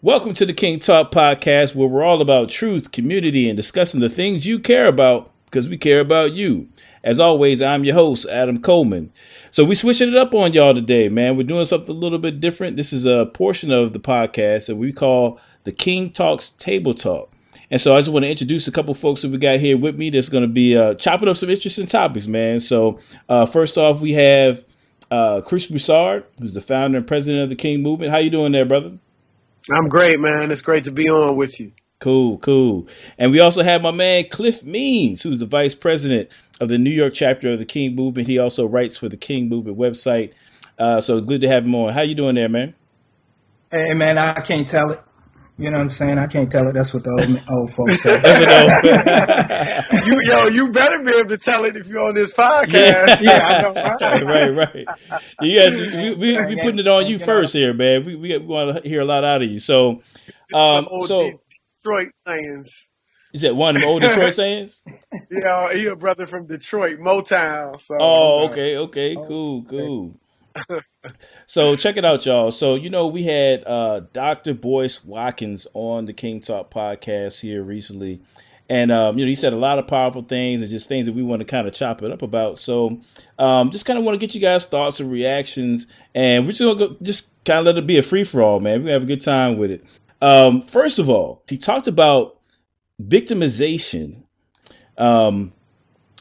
Welcome to the King Talk podcast, where we're all about truth, community, and discussing the things you care about because we care about you. As always, I'm your host, Adam Coleman. So we switching it up on y'all today, man. We're doing something a little bit different. This is a portion of the podcast that we call the King Talks Table Talk. And so I just want to introduce a couple folks that we got here with me that's going to be chopping up some interesting topics, man. So first off, we have Chris Broussard, who's the founder and president of the King Movement. How you doing there, brother? I'm great, man. It's great to be on with you. Cool. And we also have my man, Cliff Means, who's the vice president of the New York chapter of the King Movement. He also writes for the King Movement website. So good to have him on. How you doing there, man? Hey, man, I can't tell it. You know what I'm saying? I can't tell it. That's what the old folks say. You better be able to tell it if you're on this podcast. Yeah, I know. Right. We putting it on you first here, man. We want to hear a lot out of you. So, Detroit sayings. Is that one of them old Detroit sayings? Yeah, he a brother from Detroit, Motown. So, okay. Cool. So check it out, y'all. So, we had Dr. Boyce Watkins on the King Talk podcast here recently. And, he said a lot of powerful things and just things that we want to kind of chop it up about. So just kind of want to get you guys' thoughts and reactions. And we're just going to go, just kind of let it be a free-for-all, man. We're going to have a good time with it. First of all, he talked about victimization.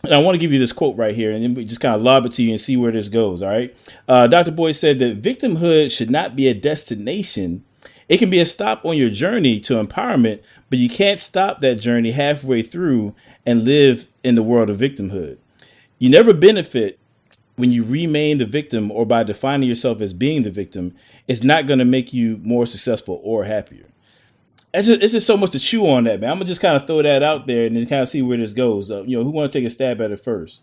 And I want to give you this quote right here, and then we just kind of lob it to you and see where this goes, all right? Dr. Boyce said that victimhood should not be a destination. It can be a stop on your journey to empowerment, but you can't stop that journey halfway through and live in the world of victimhood. You never benefit when you remain the victim or by defining yourself as being the victim. It's not going to make you more successful or happier. It's just so much to chew on that, man. I'm going to just kind of throw that out there and then kind of see where this goes. Who want to take a stab at it first?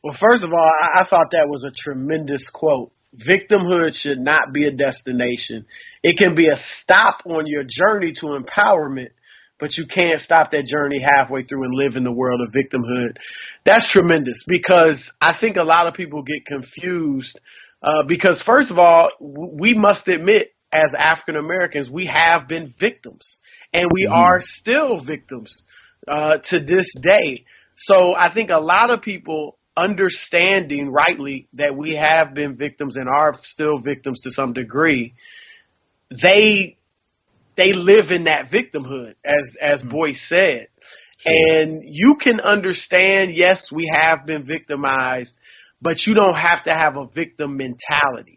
Well, first of all, I thought that was a tremendous quote. Victimhood should not be a destination. It can be a stop on your journey to empowerment, but you can't stop that journey halfway through and live in the world of victimhood. That's tremendous because I think a lot of people get confused because, first of all, we must admit, as African Americans, we have been victims, and we are still victims to this day. So I think a lot of people understanding rightly that we have been victims and are still victims to some degree, they live in that victimhood, as Boyce said. Sure. And you can understand, yes, we have been victimized, but you don't have to have a victim mentality.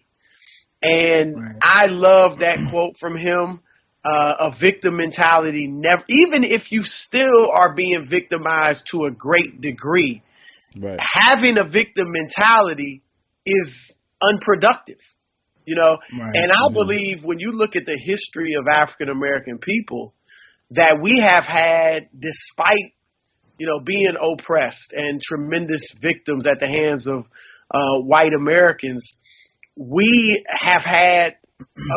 And right. I love that quote from him, a victim mentality. Never, even if you still are being victimized to a great degree, right. Having a victim mentality is unproductive, Right. And I believe when you look at the history of African American people that we have had, despite, being oppressed and tremendous victims at the hands of white Americans, we have had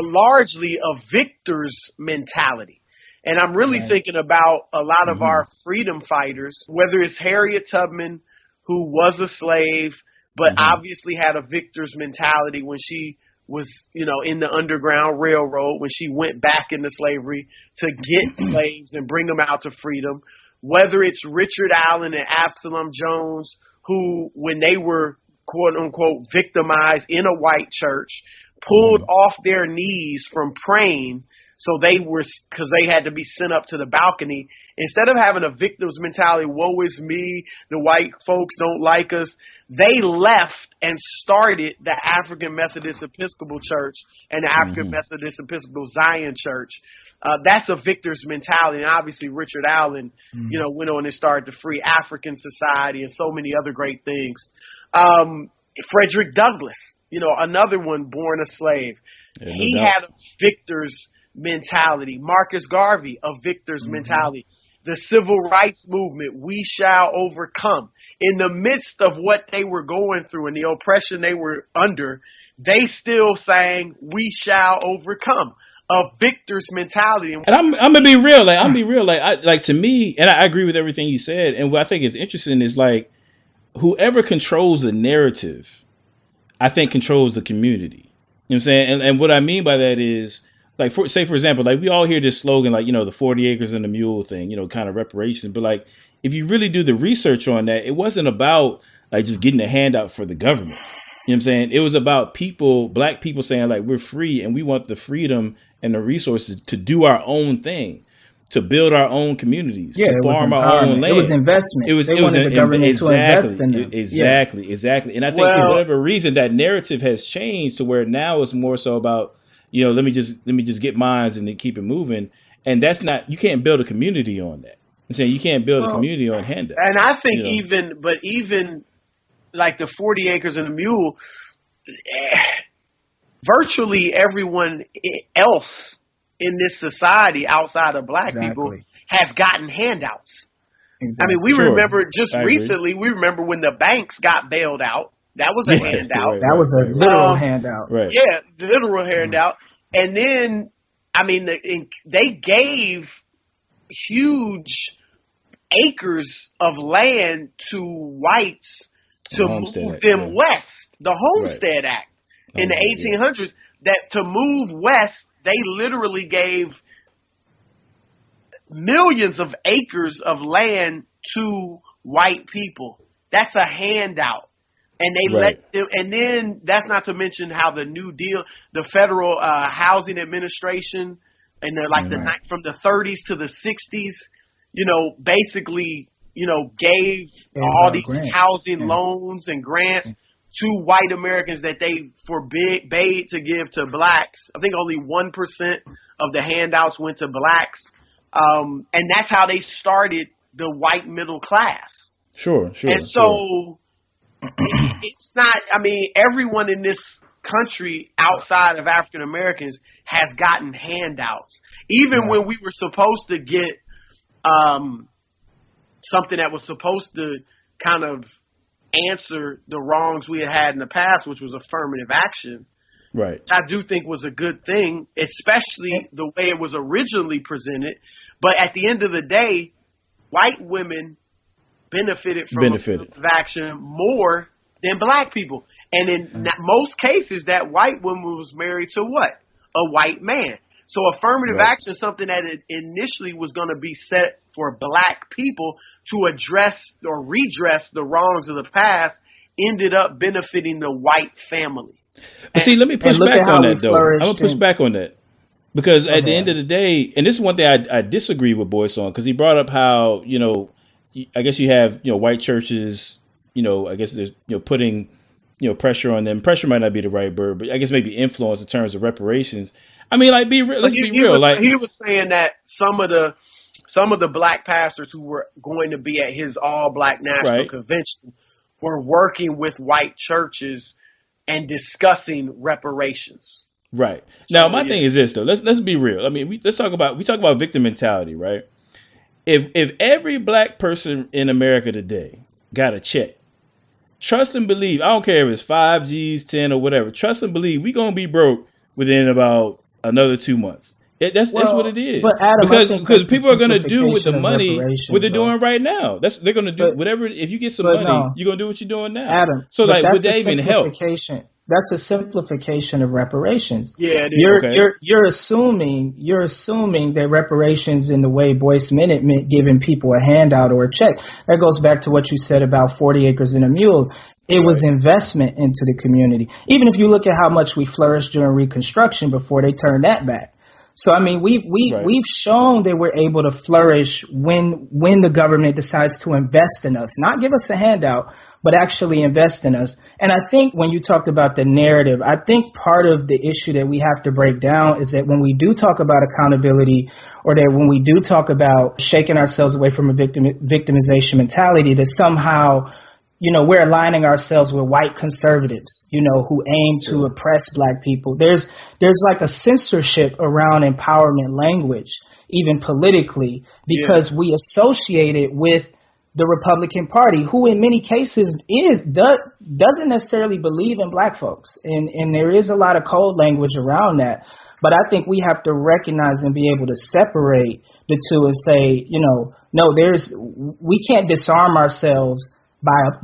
largely a victor's mentality. And I'm really thinking about a lot of our freedom fighters, whether it's Harriet Tubman, who was a slave, but obviously had a victor's mentality when she was, in the Underground Railroad, when she went back into slavery to get slaves and bring them out to freedom. Whether it's Richard Allen and Absalom Jones, who, when they were quote unquote victimized in a white church, pulled off their knees from praying because they had to be sent up to the balcony. Instead of having a victim's mentality, woe is me, the white folks don't like us, they left and started the African Methodist Episcopal Church and the African Methodist Episcopal Zion Church. That's a victor's mentality. And obviously Richard Allen, went on and started the Free African Society and so many other great things. Frederick Douglass, another one born a slave. Yeah, he had a victor's mentality. Marcus Garvey, a victor's mentality. The civil rights movement, we shall overcome. In the midst of what they were going through and the oppression they were under, they still sang, we shall overcome. A victor's mentality. And I'm gonna be real. To me, and I agree with everything you said. And what I think is interesting is whoever controls the narrative, I think controls the community. You know what I'm saying? And what I mean by that is like say for example, like we all hear this slogan, like, the 40 acres and a mule thing, kind of reparations. But like, if you really do the research on that, it wasn't about like just getting a handout for the government. You know what I'm saying? It was about black people saying like, we're free and we want the freedom and the resources to do our own thing, to build our own communities, to farm our own land. It was investment. They wanted the government to invest in them. Exactly. And I think for whatever reason, that narrative has changed to where now it's more so about, let me just get mines and then keep it moving. And that's not, you can't build a community on that. I'm saying you can't build a community on handouts. And I think even like the 40 acres and a mule, virtually everyone else in this society outside of black people has gotten handouts. Exactly. I mean, we remember just recently, we remember when the banks got bailed out. That was a handout. That was a literal handout. Right. Yeah, literal handout. And then, I mean, they gave huge acres of land to whites to move them west. The Homestead Act in the 1800s, that to move west, they literally gave millions of acres of land to white people. That's a handout. And they let them, and then that's not to mention how the New Deal, the Federal Housing Administration, and from the 30s to the 60s, basically, gave all these housing loans and grants to white Americans that they forbade to give to blacks. I think only 1% of the handouts went to blacks. And that's how they started the white middle class. Sure. And so it's not, I mean, everyone in this country outside of African Americans has gotten handouts. Even when we were supposed to get something that was supposed to kind of answer the wrongs we had in the past, which was affirmative action. Right. I do think was a good thing, especially the way it was originally presented. But at the end of the day, white women benefited from affirmative action more than black people. And in most cases, that white woman was married to what? A white man. So affirmative action is something that initially was going to be set for black people to address or redress the wrongs of the past, ended up benefiting the white family. But see, let me push back on that, though. I'm going to push back on that. Because at the end of the day, and this is one thing I disagree with Boyce on, because he brought up how, I guess you have, white churches, I guess there's, putting, pressure on them. Pressure might not be the right word, but I guess maybe influence in terms of reparations. I mean, like, let's be real. He was saying that some of the black pastors who were going to be at his all-black national convention were working with white churches and discussing reparations. Right. Now, my thing is this, though. Let's be real. I mean, we talk about victim mentality, right? If every black person in America today got a check, trust and believe, I don't care if it's 5 G's, 10 or whatever, trust and believe we're going to be broke within about another 2 months. That's what it is. But Adam, because people are going to do with the money what they're doing right now. They're going to do whatever. If you get some money, you're going to do what you're doing now. Adam, so like, would that even help? That's a simplification of reparations. Yeah, it is. You're assuming that reparations in the way Boyce meant giving people a handout or a check. That goes back to what you said about 40 acres and a mule. It was investment into the community. Even if you look at how much we flourished during Reconstruction before they turned that back. So I mean, we've shown that we're able to flourish when the government decides to invest in us, not give us a handout, but actually invest in us. And I think when you talked about the narrative, I think part of the issue that we have to break down is that when we do talk about accountability, or that when we do talk about shaking ourselves away from a victimization mentality, that somehow, we're aligning ourselves with white conservatives, who aim to oppress black people. There's like a censorship around empowerment language, even politically, because we associate it with the Republican Party, who in many cases doesn't necessarily believe in black folks. And there is a lot of cold language around that. But I think we have to recognize and be able to separate the two and say, no, we can't disarm ourselves by,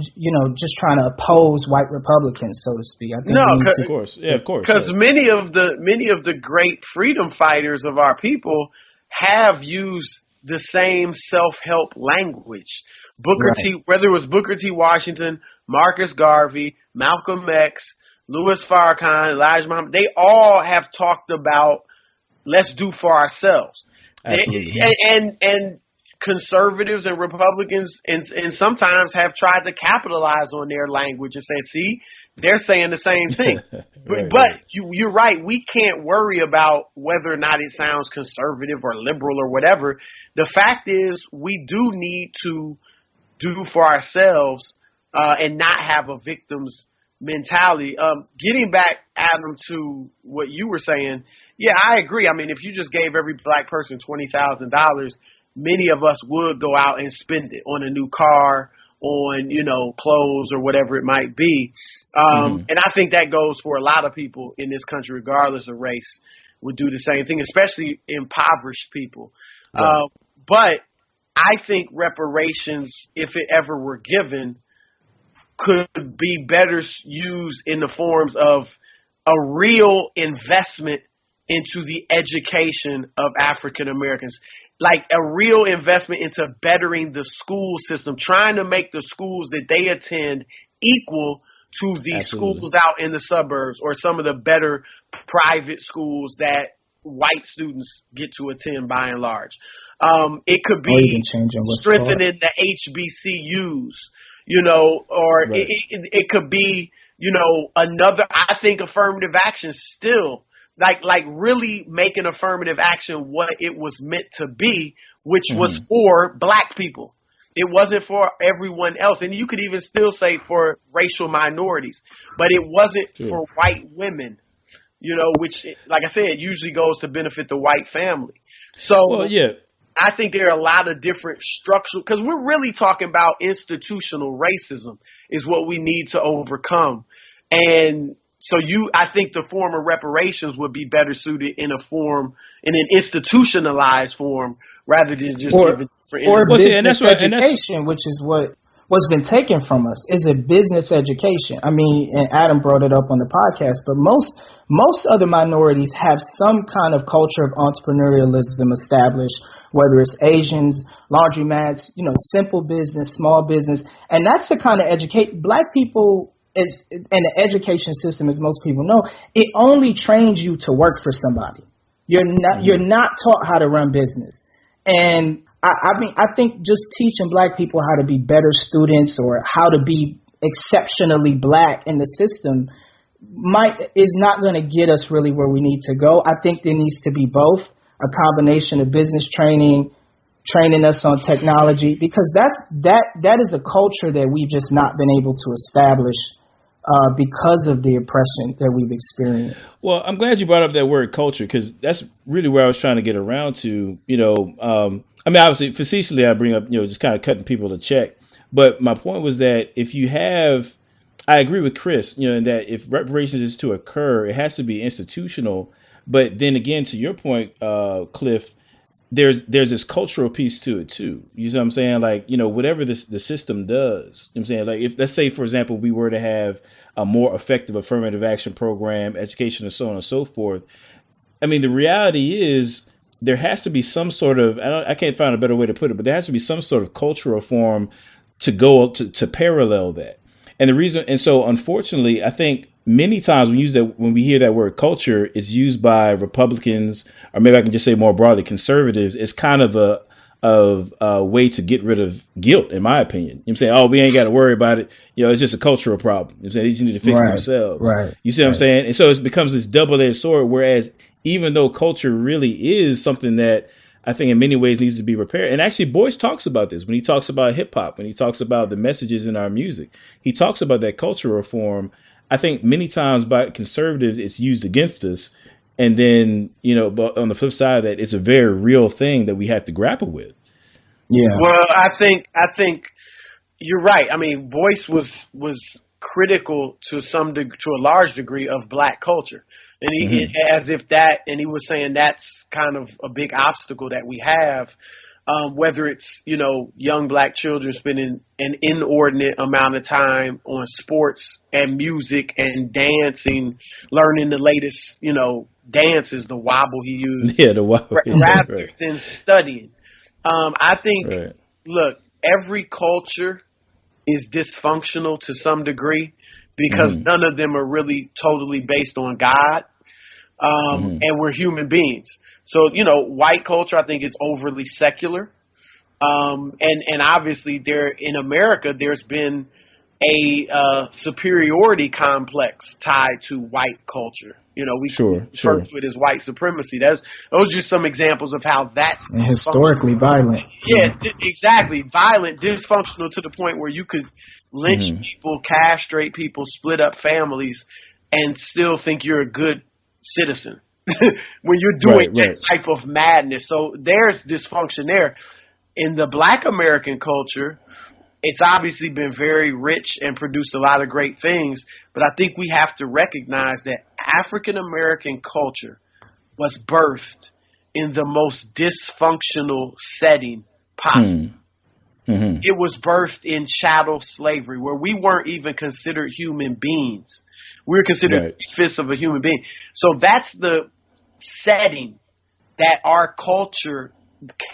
just trying to oppose white Republicans, so to speak. I think No, we need to. Of course. Yeah, of course. Because Yeah. many of the great freedom fighters of our people have used the same self-help language. Booker Right. T, whether it was Booker T. Washington, Marcus Garvey, Malcolm X, Louis Farrakhan, Elijah Muhammad, they all have talked about let's do for ourselves. Absolutely. And conservatives and Republicans and sometimes have tried to capitalize on their language and say, see, they're saying the same thing. But you're right. We can't worry about whether or not it sounds conservative or liberal or whatever. The fact is we do need to do for ourselves and not have a victim's mentality. Getting back, Adam, to what you were saying, yeah, I agree. I mean, if you just gave every black person $20,000, many of us would go out and spend it on a new car, on, clothes or whatever it might be. And I think that goes for a lot of people in this country, regardless of race, would do the same thing, especially impoverished people. Right. But I think reparations, if it ever were given, could be better used in the forms of a real investment into the education of African Americans, like a real investment into bettering the school system, trying to make the schools that they attend equal to the schools out in the suburbs or some of the better private schools that white students get to attend by and large. It could be strengthening the HBCUs, or right. it could be, another, I think affirmative action still, like really making affirmative action what it was meant to be, which was for black people. It wasn't for everyone else. And you could even still say for racial minorities, but it wasn't for white women, which, like I said, usually goes to benefit the white family. So I think there are a lot of different structural, because we're really talking about institutional racism is what we need to overcome. And so I think the form of reparations would be better suited in an institutionalized form rather than just giving or business education, which is what's been taken from us, is a business education. I mean, and Adam brought it up on the podcast, but most other minorities have some kind of culture of entrepreneurialism established, whether it's Asians, laundromats, simple business, small business, and that's the kind of black people. And the education system, as most people know, it only trains you to work for somebody. You're not taught how to run business. And I think just teaching black people how to be better students or how to be exceptionally black in the system is not going to get us really where we need to go. I think there needs to be both, a combination of business training us on technology, because that is a culture that we've just not been able to establish because of the oppression that we've experienced. Well, I'm glad you brought up that word culture, because that's really where I was trying to get around to. I mean, obviously, facetiously, I bring up, just kind of cutting people a check. But my point was that if you have, I agree with Chris, in that if reparations is to occur, it has to be institutional. But then again, to your point, Cliff, there's this cultural piece to it too. You see what I'm saying? Like, whatever the system does, I'm saying, like, if, let's say, for example, we were to have a more effective affirmative action program, education, and so on and so forth. I mean, the reality is there has to be some sort of, I can't find a better way to put it, but there has to be some sort of cultural form to go to parallel that. And so unfortunately, I think many times when we hear that word culture, is used by Republicans, or maybe I can just say more broadly conservatives. It's kind of a way to get rid of guilt, in my opinion. I'm saying, oh, we ain't got to worry about it. It's just a cultural problem. I'm saying these need to fix themselves. Right. You see what I'm saying? And so it becomes this double-edged sword. Whereas even though culture really is something that I think in many ways needs to be repaired. And actually, Boyce talks about this when he talks about hip hop, when he talks about the messages in our music. He talks about that cultural reform. I think many times by conservatives, it's used against us. And then, but on the flip side of that, it's a very real thing that we have to grapple with. Yeah. Well, I think you're right. I mean, Boyce was critical to a large degree of black culture. And he was saying that's kind of a big obstacle that we have. whether it's, young black children spending an inordinate amount of time on sports and music and dancing, learning the latest, dances, the wobble he used, Yeah, the wobble. rather than studying. I think, look, every culture is dysfunctional to some degree because none of them are really totally based on God. And we're human beings. So, white culture, I think, is overly secular. And obviously in America, there's been a superiority complex tied to white culture. We refer to it as white supremacy. Those are just some examples of how that's historically violent. Yeah, exactly. Violent, dysfunctional to the point where you could lynch people, castrate people, split up families, and still think you're a good citizen when you're doing that type of madness. So there's dysfunction there. In the Black American culture, it's obviously been very rich and produced a lot of great things, but I think we have to recognize that African American culture was birthed in the most dysfunctional setting possible. It was birthed in chattel slavery, where we weren't even considered human beings. We were considered fifths of a human being. So that's the setting that our culture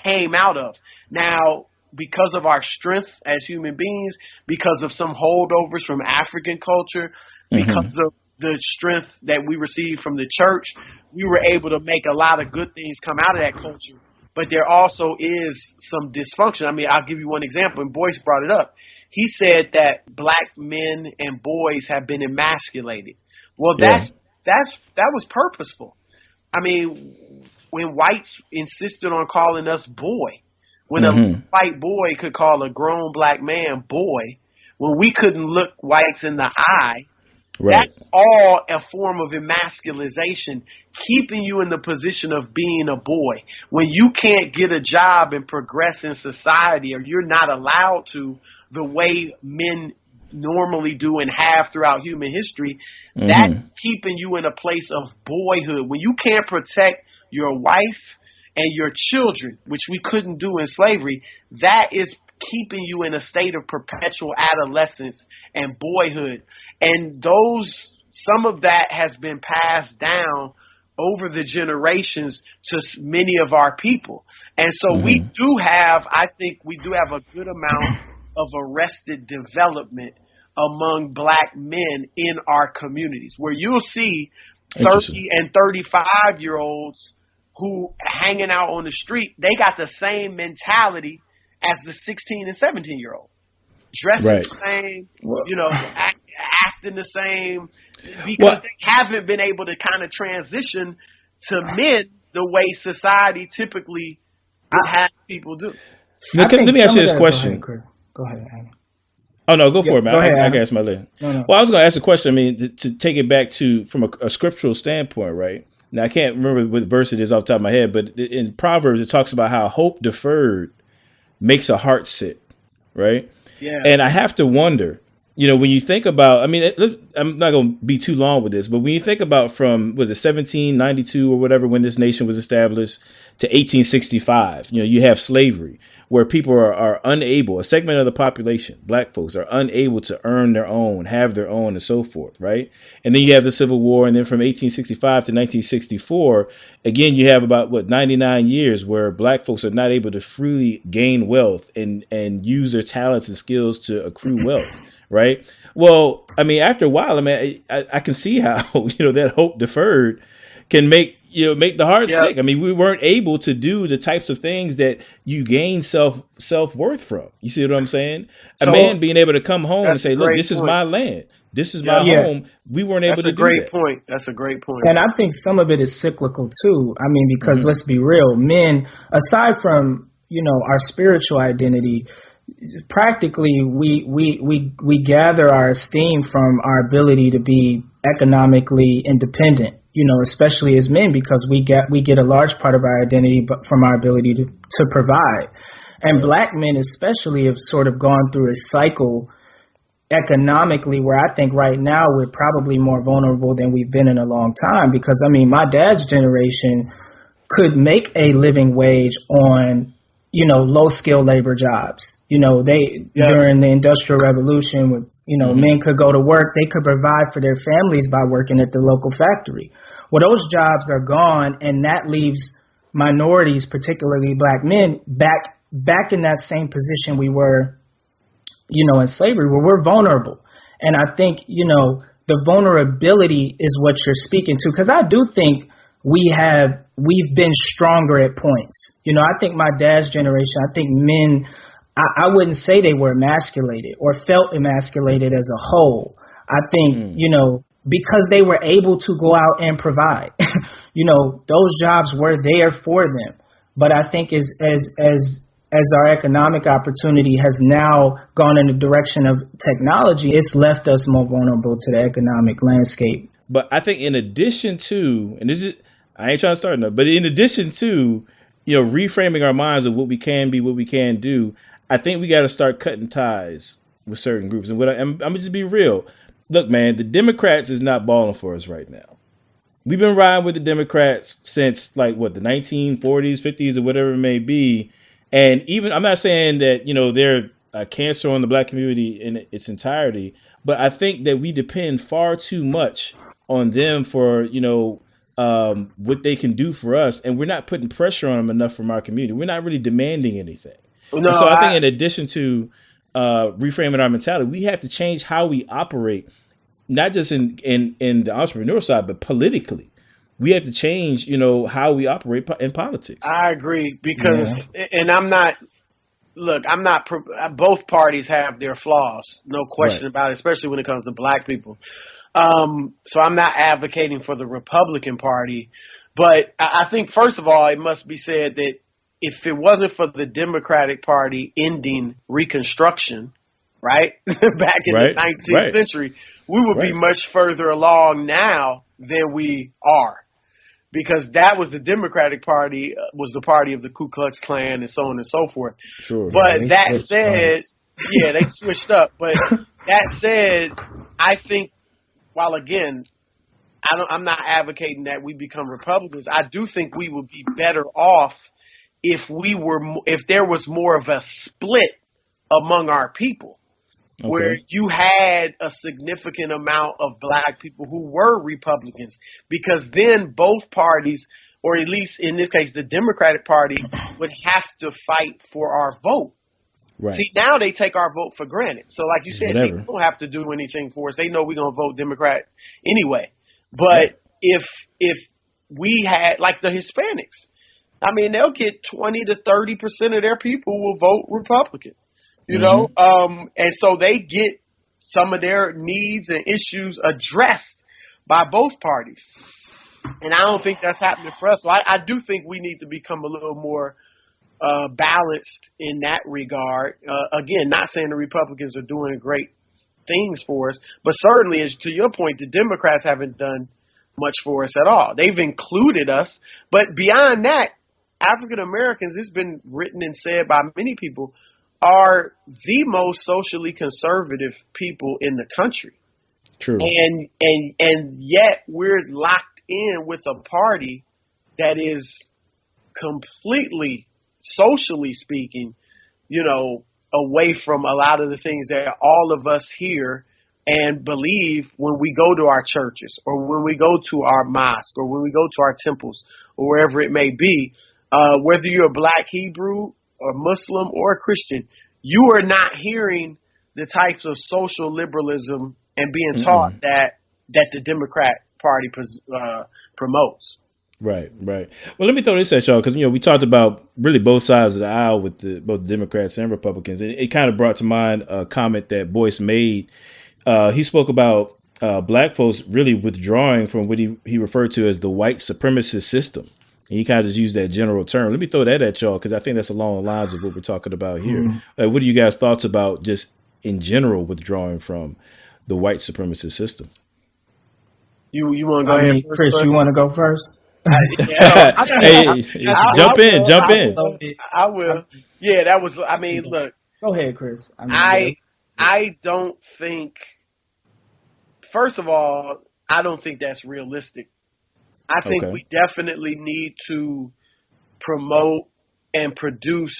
came out of. Now, because of our strength as human beings, because of some holdovers from African culture, because of the strength that we received from the church, we were able to make a lot of good things come out of that culture. But there also is some dysfunction. I mean, I'll give you one example, and Boyce brought it up. He said that black men and boys have been emasculated. Well, that was purposeful. I mean, when whites insisted on calling us boy, when a white boy could call a grown black man boy, when we couldn't look whites in the eye, that's all a form of emasculation, keeping you in the position of being a boy. When you can't get a job and progress in society, or you're not allowed to the way men normally do and have throughout human history, that's keeping you in a place of boyhood. When you can't protect your wife and your children, which we couldn't do in slavery, that is keeping you in a state of perpetual adolescence and boyhood. And some of that has been passed down over the generations to many of our people. And so I think we do have a good amount of arrested development among black men in our communities, where you'll see 30 and 35-year-olds who hanging out on the street, they got the same mentality as the 16 and 17-year-old. Dressing the same, acting the same, because they haven't been able to kind of transition to men the way society typically would have people do. Now, let me ask you this question. Go ahead, Adam. Oh, no, go for it, man. Go ahead, I can ask my list. No. Well, I was going to ask a question. I mean, to take it back from a scriptural standpoint, right? Now, I can't remember what verse it is off the top of my head, but in Proverbs, it talks about how hope deferred makes a heart sick, right? Yeah. And I have to wonder, when you think about, I mean, I'm not going to be too long with this, but when you think about from, was it 1792 or whatever, when this nation was established, to 1865, you have slavery, where people are unable, a segment of the population, black folks, are unable to earn their own, have their own, and so forth, right? And then you have the Civil War, and then from 1865 to 1964, again, you have about, 99 years where black folks are not able to freely gain wealth and use their talents and skills to accrue wealth, right? Well, I mean, after a while, I mean, I can see how, that hope deferred can make the heart sick. I mean, we weren't able to do the types of things that you gain self-worth from. You see what I'm saying? A man being able to come home and say, look, this is my land. This is my home. We weren't able to do that. That's a great point. And I think some of it is cyclical too. I mean, because let's be real, men, aside from, our spiritual identity, practically we gather our esteem from our ability to be economically independent, especially as men, because we get a large part of our identity from our ability to provide. And black men especially have sort of gone through a cycle economically where I think right now we're probably more vulnerable than we've been in a long time, because I mean, my dad's generation could make a living wage on low skill labor jobs. During the Industrial Revolution, when, men could go to work, they could provide for their families by working at the local factory. Well, those jobs are gone, and that leaves minorities, particularly black men, back in that same position we were, in slavery, where we're vulnerable. And I think, the vulnerability is what you're speaking to, because I do think we've been stronger at points. I think my dad's generation, I think men, I wouldn't say they were emasculated or felt emasculated as a whole. I think, because they were able to go out and provide, those jobs were there for them. But I think as our economic opportunity has now gone in the direction of technology, it's left us more vulnerable to the economic landscape. But I think in addition to, and I ain't trying to start enough, but in addition to, reframing our minds of what we can be, what we can do, I think we got to start cutting ties with certain groups. And I'm gonna just be real. Look, man, the Democrats is not balling for us right now. We've been riding with the Democrats since the 1940s, 50s, or whatever it may be. And even, I'm not saying that, they're a cancer on the black community in its entirety, but I think that we depend far too much on them for, what they can do for us. And we're not putting pressure on them enough from our community. We're not really demanding anything. No, so I think in addition to reframing our mentality, we have to change how we operate, not just in the entrepreneurial side, but politically. We have to change, how we operate in politics. I agree because, and both parties have their flaws, no question about it, especially when it comes to black people. So I'm not advocating for the Republican Party, but I think, first of all, it must be said that if it wasn't for the Democratic Party ending Reconstruction, right, back in the 19th century, we would be much further along now than we are. Because that was the Democratic Party, was the party of the Ku Klux Klan and so on and so forth. Sure. But that said, they switched up. But that said, I think, while again, I'm not advocating that we become Republicans. I do think we would be better off if there was more of a split among our people. Okay. Where you had a significant amount of black people who were Republicans, because then both parties, or at least in this case, the Democratic Party, would have to fight for our vote. Right. See, now they take our vote for granted. So like you said, they don't have to do anything for us. They know we're going to vote Democrat anyway. But if we had, like the Hispanics, I mean, they'll get 20 to 30% of their people will vote Republican. And so they get some of their needs and issues addressed by both parties. And I don't think that's happening for us. So I do think we need to become a little more balanced in that regard. Again, not saying the Republicans are doing great things for us, but certainly, as to your point, the Democrats haven't done much for us at all. They've included us. But beyond that, African Americans, it's been written and said by many people, are the most socially conservative people in the country. True. And yet we're locked in with a party that is completely, socially speaking, away from a lot of the things that all of us hear and believe when we go to our churches or when we go to our mosque or when we go to our temples or wherever it may be, whether you're a black Hebrew or Muslim or a Christian, you are not hearing the types of social liberalism and being taught that the Democrat Party promotes. Right. Well, let me throw this at y'all because we talked about really both sides of the aisle with both Democrats and Republicans, and it kind of brought to mind a comment that Boyce made. He spoke about black folks really withdrawing from what he referred to as the white supremacist system. And he kind of just used that general term. Let me throw that at y'all because I think that's along the lines of what we're talking about here. What are you guys' thoughts about just in general withdrawing from the white supremacist system? You want to go ahead, Chris? You want to go first? Jump in. I will. Yeah, that was. I mean, look. Go ahead, Chris. I don't think. First of all, I don't think that's realistic. I think we definitely need to promote and produce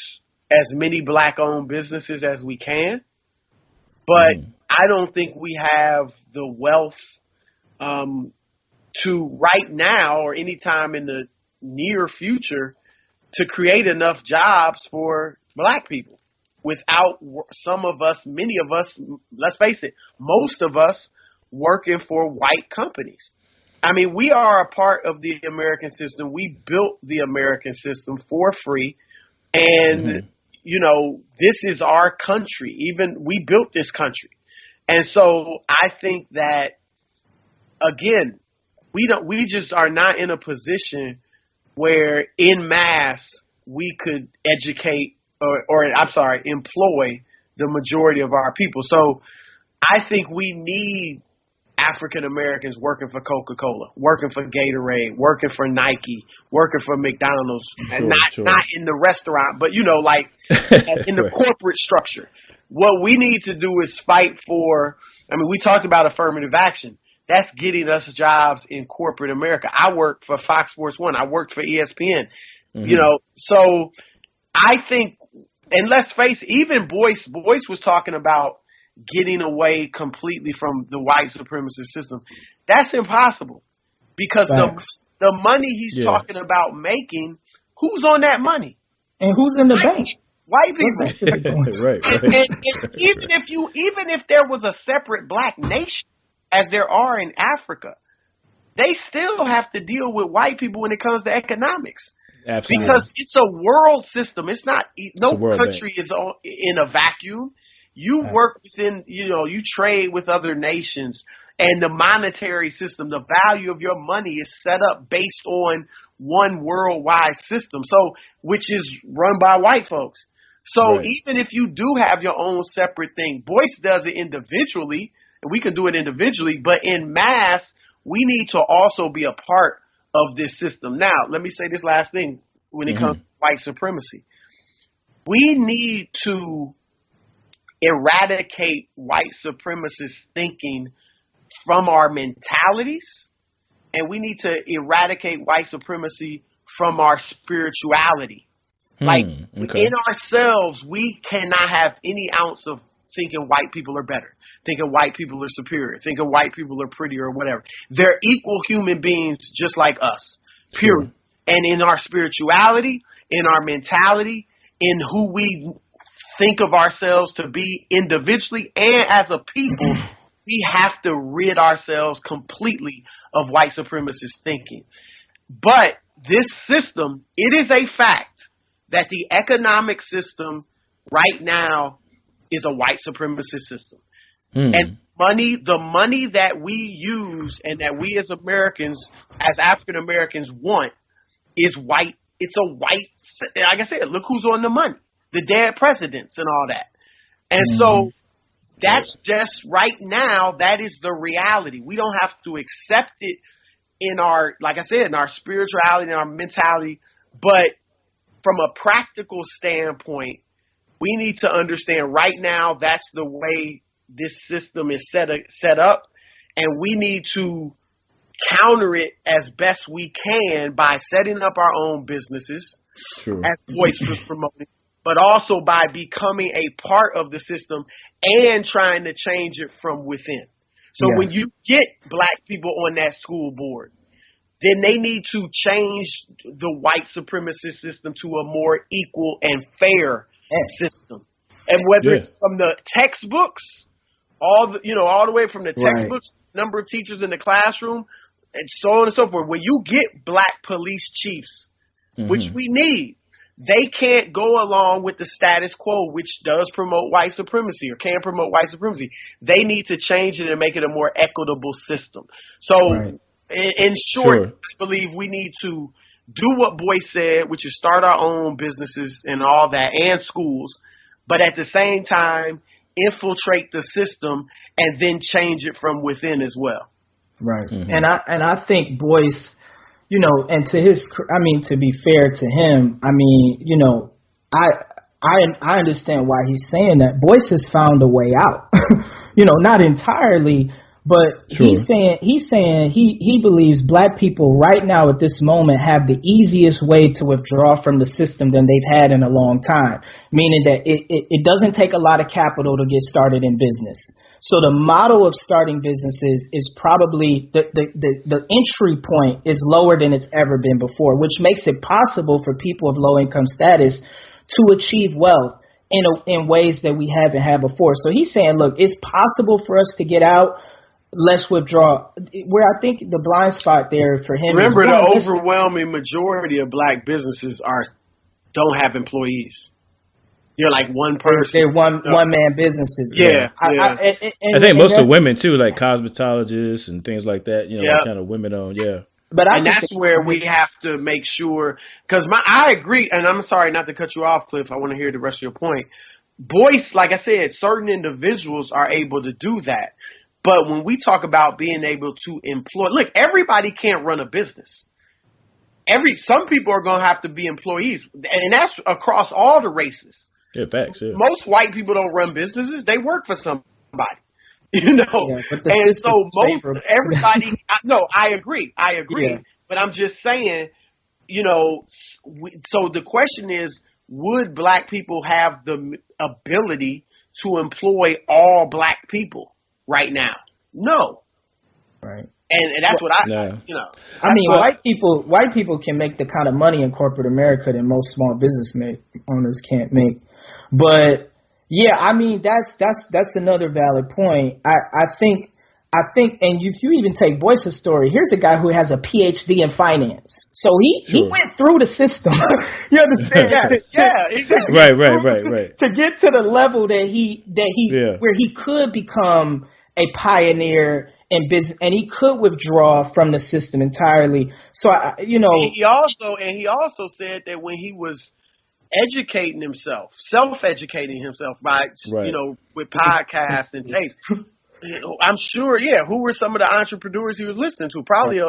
as many black-owned businesses as we can, but I don't think we have the wealth to right now or anytime in the near future to create enough jobs for black people without some of us, many of us, let's face it, most of us working for white companies. I mean, we are a part of the American system. We built the American system for free. And, you know, this is our country. Even we built this country. And so I think that, again, we just are not in a position where en masse we could educate employ the majority of our people. So I think we need African Americans working for Coca-Cola, working for Gatorade, working for Nike, working for McDonald's, and not in the restaurant, but, you know, like in the corporate structure. What we need to do is fight for, I mean, we talked about affirmative action. That's getting us jobs in corporate America. I work for Fox Sports 1. I worked for ESPN. You know, so I think, and let's face it, even Boyce was talking about getting away completely from the white supremacist system. That's impossible because the money he's talking about making, who's on that money? And who's in the bank? White people. Right. And even if there was a separate black nation, as there are in Africa, they still have to deal with white people when it comes to economics. Absolutely. Because it's a world system. It's not, no country bank. is in a vacuum. You work within, you know, you trade with other nations, and the monetary system, the value of your money is set up based on one worldwide system. So, which is run by white folks. So even if you do have your own separate thing, Boyce does it individually, and we can do it individually, but in mass, we need to also be a part of this system. Now, let me say this last thing when it comes to white supremacy. We need to eradicate white supremacist thinking from our mentalities, and we need to eradicate white supremacy from our spirituality. Like, in ourselves, we cannot have any ounce of thinking white people are better, thinking white people are superior, thinking white people are prettier or whatever. They're equal human beings just like us, period. And in our spirituality, in our mentality, in who we think of ourselves to be individually and as a people, we have to rid ourselves completely of white supremacist thinking. But this system, it is a fact that the economic system right now is a white supremacist system. And the money that we use and that we as Americans, as African Americans want is white. It's a white, like I said, look who's on the money, the dead presidents and all that. And so that's just right now, that is the reality. We don't have to accept it in our, like I said, in our spirituality, in our mentality, but from a practical standpoint, we need to understand right now that's the way this system is set up, and we need to counter it as best we can by setting up our own businesses, as Boyce was promoting, but also by becoming a part of the system and trying to change it from within. So when you get black people on that school board, then they need to change the white supremacist system to a more equal and fair system. And whether it's from the textbooks, all the way from the textbooks, number of teachers in the classroom, and so on and so forth. When you get black police chiefs, which we need, they can't go along with the status quo, which does promote white supremacy or can promote white supremacy. They need to change it and make it a more equitable system. So in short, I believe we need to do what Boyce said, which is start our own businesses and all that, and schools, but at the same time, infiltrate the system and then change it from within as well. Right. And I think Boyce, you know, and to be fair to him, I mean, you know, I understand why he's saying that. Boyce has found a way out, you know, not entirely, But Sure. he's saying he believes black people right now at this moment have the easiest way to withdraw from the system than they've had in a long time, meaning that it doesn't take a lot of capital to get started in business. So the model of starting businesses is probably the entry point is lower than it's ever been before, which makes it possible for people of low income status to achieve wealth in ways that we haven't had before. So he's saying, look, it's possible for us to get out. Let's withdraw. Where I think the blind spot there for him. Remember, is the overwhelming majority of black businesses don't have employees. You're like one person. They're one man businesses. Yeah. I think most of women too, like cosmetologists and things like that. You know, like kind of women owned. Yeah. But that's where we have to make sure, because I agree, and I'm sorry not to cut you off, Cliff. I want to hear the rest of your point. Boyce, like I said, certain individuals are able to do that. But when we talk about being able to employ, look, everybody can't run a business. Some people are going to have to be employees, and that's across all the races. Yeah, facts. Yeah. Most white people don't run businesses; they work for somebody, you know. Yeah, and so everybody. No, I agree. Yeah. But I'm just saying, you know. So the question is, would black people have the ability to employ all black people right now? No. Right. And that's what you know. I mean, white people can make the kind of money in corporate America that most small business owners can't make. But yeah, I mean, that's another valid point. I think, and if you even take Boyce's story, here's a guy who has a PhD in finance. So he went through the system. You understand? Exactly. Right. To get to the level that he where he could become a pioneer in business, and he could withdraw from the system entirely. So you know, he also said that when he was educating himself, self-educating himself by you know, with podcasts and tapes. I'm sure, who were some of the entrepreneurs he was listening to? Probably a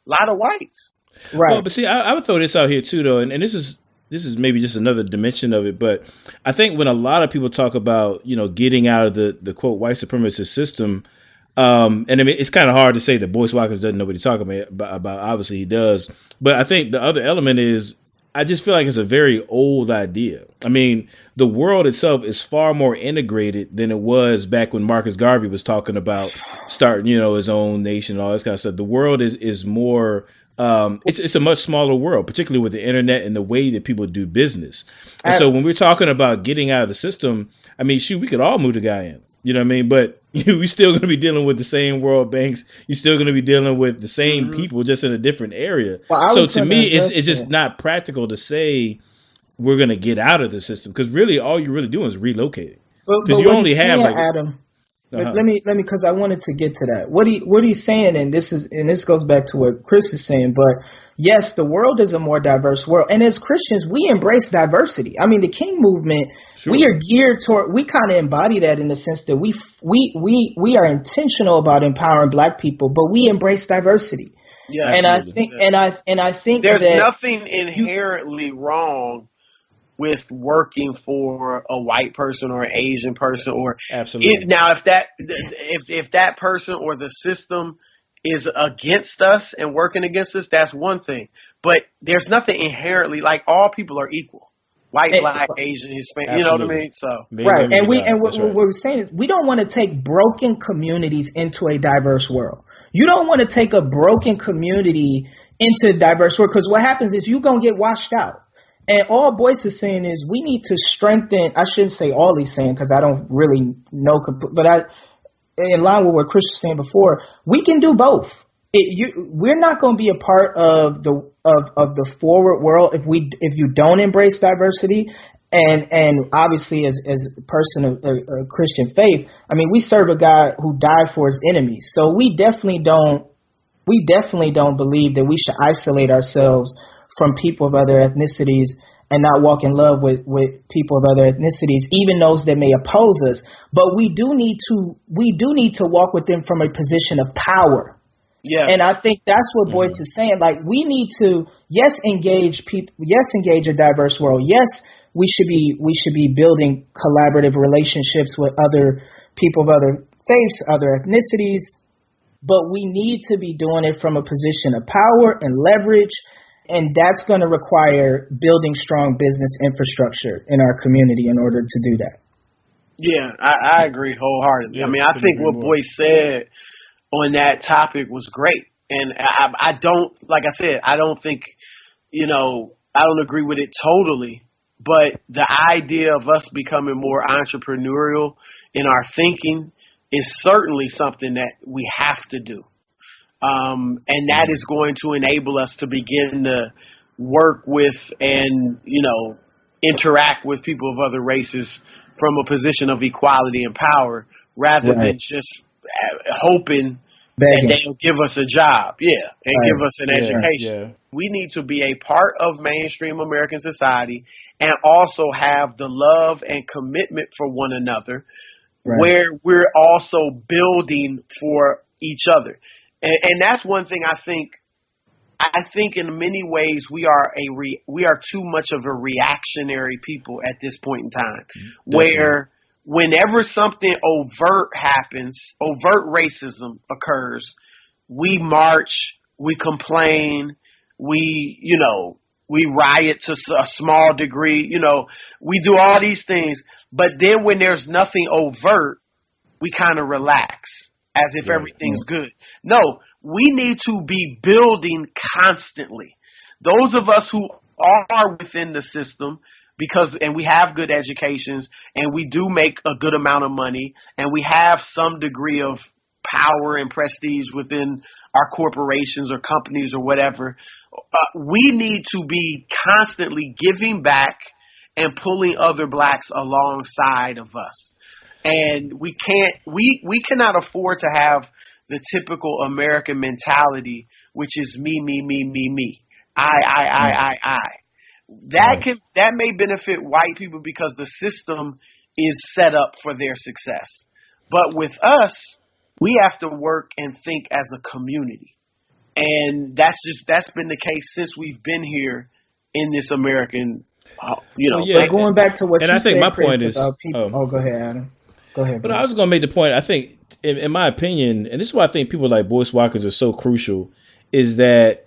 lot of whites. Right. Well, but see, I would throw this out here too, though, and this is maybe just another dimension of it. But I think when a lot of people talk about, you know, getting out of the quote white supremacist system, and I mean, it's kind of hard to say that Boyce Watkins doesn't know what he's talking about. Obviously, he does. But I think the other element is, I just feel like it's a very old idea. I mean, the world itself is far more integrated than it was back when Marcus Garvey was talking about starting, you know, his own nation and all this kind of stuff. The world is more, it's a much smaller world, particularly with the internet and the way that people do business. And so when we're talking about getting out of the system, I mean, shoot, we could all move to Guyana. You know what I mean? But we're still going to be dealing with the same world banks. You're still going to be dealing with the same people, just in a different area. Well, so to me, it's just not practical to say we're going to get out of the system, because really all you're really doing is relocating. Because you only have like Adam. Let me because I wanted to get to that. What he's saying, and this goes back to what Chris is saying, but yes, the world is a more diverse world, and as Christians, we embrace diversity. I mean, the King movement, we are geared toward, we kind of embody that in the sense that we are intentional about empowering black people, but we embrace diversity. Yeah, and I think there's nothing inherently wrong with working for a white person or an Asian person, or absolutely. Now, if that person or the system is against us and working against us, that's one thing. But there's nothing inherently, like, all people are equal. White, black, Asian, Hispanic. You know what I mean? So right, and what we're saying is we don't want to take broken communities into a diverse world. You don't want to take a broken community into a diverse world, because what happens is you're gonna get washed out. And all Boyce is saying is we need to strengthen. I shouldn't say all he's saying, because I don't really know, but in line with what Chris was saying before, we can do both. We're not going to be a part of the forward world if you don't embrace diversity. And obviously, as a person of a Christian faith, I mean, we serve a God who died for his enemies. So we definitely don't believe that we should isolate ourselves from people of other ethnicities and not walk in love with people of other ethnicities, even those that may oppose us. But we do need to walk with them from a position of power. Yeah. And I think that's what Boyce is saying. Like, we need to, engage people, engage a diverse world. Yes, we should be building collaborative relationships with other people of other faiths, other ethnicities, but we need to be doing it from a position of power and leverage. And that's going to require building strong business infrastructure in our community in order to do that. Yeah, I agree wholeheartedly. Yeah, I mean, I think what Boyce said on that topic was great. And I don't, like I said, I don't think, I don't agree with it totally. But the idea of us becoming more entrepreneurial in our thinking is certainly something that we have to do. And that is going to enable us to begin to work with and, interact with people of other races from a position of equality and power rather than just hoping that they'll give us a job, and give us an education. Yeah. We need to be a part of mainstream American society and also have the love and commitment for one another where we're also building for each other. And that's one thing I think in many ways we are too much of a reactionary people at this point in time. Definitely. Where whenever something overt happens, overt racism occurs, we march, we complain, we riot to a small degree, we do all these things. But then when there's nothing overt, we kind of relax as if everything's good. No, we need to be building constantly. Those of us who are within the system, and we have good educations and we do make a good amount of money and we have some degree of power and prestige within our corporations or companies or whatever, we need to be constantly giving back and pulling other blacks alongside of us. And we cannot afford to have the typical American mentality, which is me. I. That may benefit white people because the system is set up for their success. But with us, we have to work and think as a community. And that's been the case since we've been here in this American, But going back to what you said, I think my point is, people, go ahead, Adam. Go ahead. But I was going to make the point. I think, in my opinion, and this is why I think people like Boyce Watkins are so crucial, is that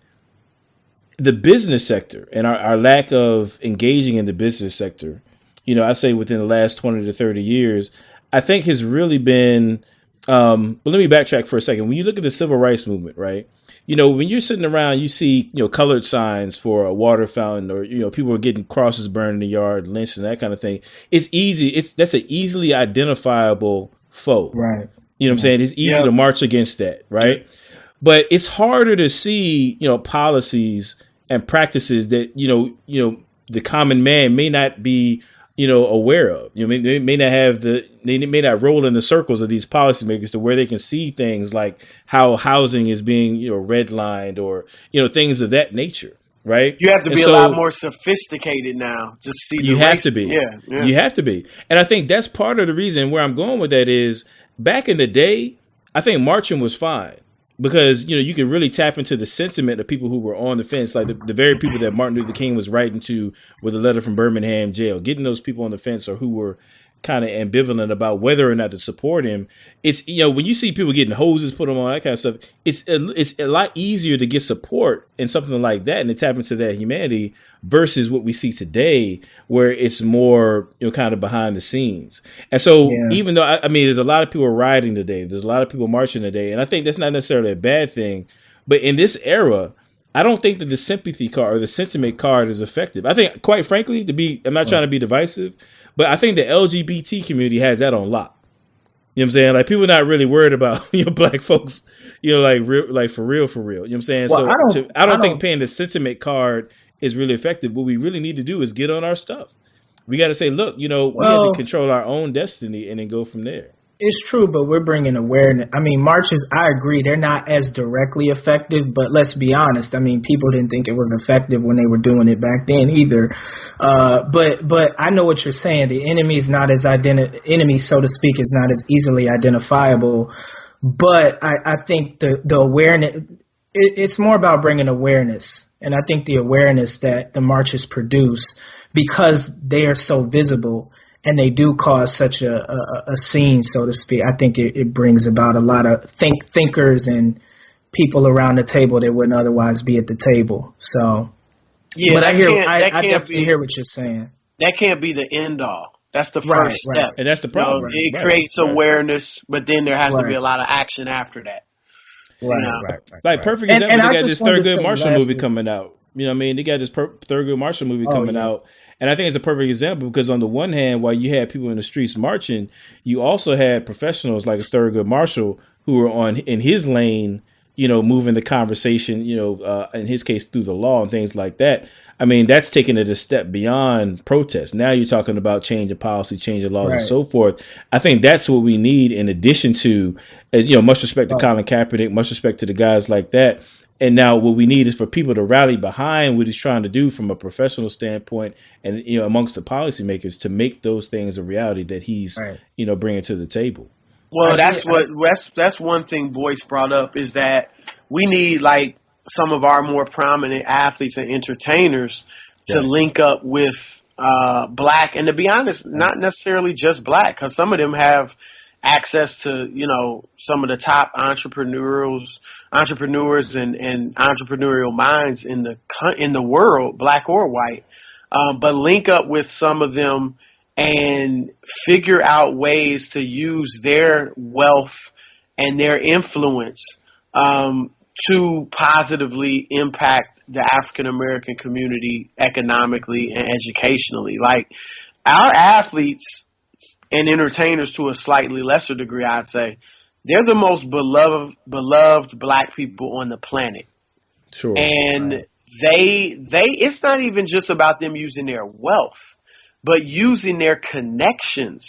the business sector and our lack of engaging in the business sector, I say within the last 20 to 30 years, I think has really been. But let me backtrack for a second. When you look at the civil rights movement, right? When you're sitting around, you see, colored signs for a water fountain, or, people are getting crosses burned in the yard, lynched and that kind of thing. It's easy. That's an easily identifiable foe. Right. You know what I'm saying? It's easy to march against that. Right. Yeah. But it's harder to see, policies and practices that, the common man may not be, aware of. They may not have they may not roll in the circles of these policymakers to where they can see things like how housing is being, redlined or, things of that nature. Right. You have to be a lot more sophisticated now to see. You have to be. Yeah. You have to be. And I think that's part of the reason where I'm going with that is back in the day, I think marching was fine. Because, you can really tap into the sentiment of people who were on the fence, like the very people that Martin Luther King was writing to with a letter from Birmingham jail, getting those people on the fence or who were kind of ambivalent about whether or not to support him. It's, when you see people getting hoses put them on, that kind of stuff, it's a lot easier to get support in something like that and to tap into that humanity versus what we see today, where it's more, kind of behind the scenes. And so even though, I mean, there's a lot of people rioting today, there's a lot of people marching today, and I think that's not necessarily a bad thing. But in this era, I don't think that the sympathy card or the sentiment card is effective. I think, quite frankly, I'm not trying to be divisive, but I think the LGBT community has that on lock. You know what I'm saying? Like, people are not really worried about, black folks, like for real. You know what I'm saying? Well, so I don't think paying the sentiment card is really effective. What we really need to do is get on our stuff. We got to say, look, we have to control our own destiny and then go from there. It's true, but we're bringing awareness. I mean, marches, I agree, they're not as directly effective, but let's be honest. I mean, people didn't think it was effective when they were doing it back then either. But I know what you're saying. The enemy is not as enemy, so to speak, is not as easily identifiable. But I think the awareness, it's more about bringing awareness. And I think the awareness that the marches produce, because they are so visible and they do cause such a scene, so to speak. I think it brings about a lot of thinkers and people around the table that wouldn't otherwise be at the table. So, yeah, but I definitely hear what you're saying. That can't be the end all. That's the first step. And that's the problem. It creates awareness, but then there has to be a lot of action after that. Like, perfect example, they got this Thurgood Marshall movie coming out. You know what I mean? They got this Thurgood Marshall movie coming out. And I think it's a perfect example because on the one hand, while you had people in the streets marching, you also had professionals like Thurgood Marshall who were in his lane, you know, moving the conversation, you know, in his case through the law and things like that. I mean, that's taking it a step beyond protest. Now you're talking about change of policy, change of laws, and so forth. I think that's what we need in addition to, you know, much respect to Colin Kaepernick, much respect to the guys like that. And now what we need is for people to rally behind what he's trying to do from a professional standpoint and, you know, amongst the policymakers to make those things a reality that he's, you know, bringing to the table. Well, that's one thing Boyce brought up is that we need, like, some of our more prominent athletes and entertainers to link up with black, and to be honest, not necessarily just black, because some of them have access to, you know, some of the top entrepreneurs and entrepreneurial minds in the world, black or white. But link up with some of them and figure out ways to use their wealth and their influence to positively impact the African American community economically and educationally. Like, our athletes and entertainers, to a slightly lesser degree, I'd say, they're the most beloved black people on the planet. Sure. And they it's not even just about them using their wealth, but using their connections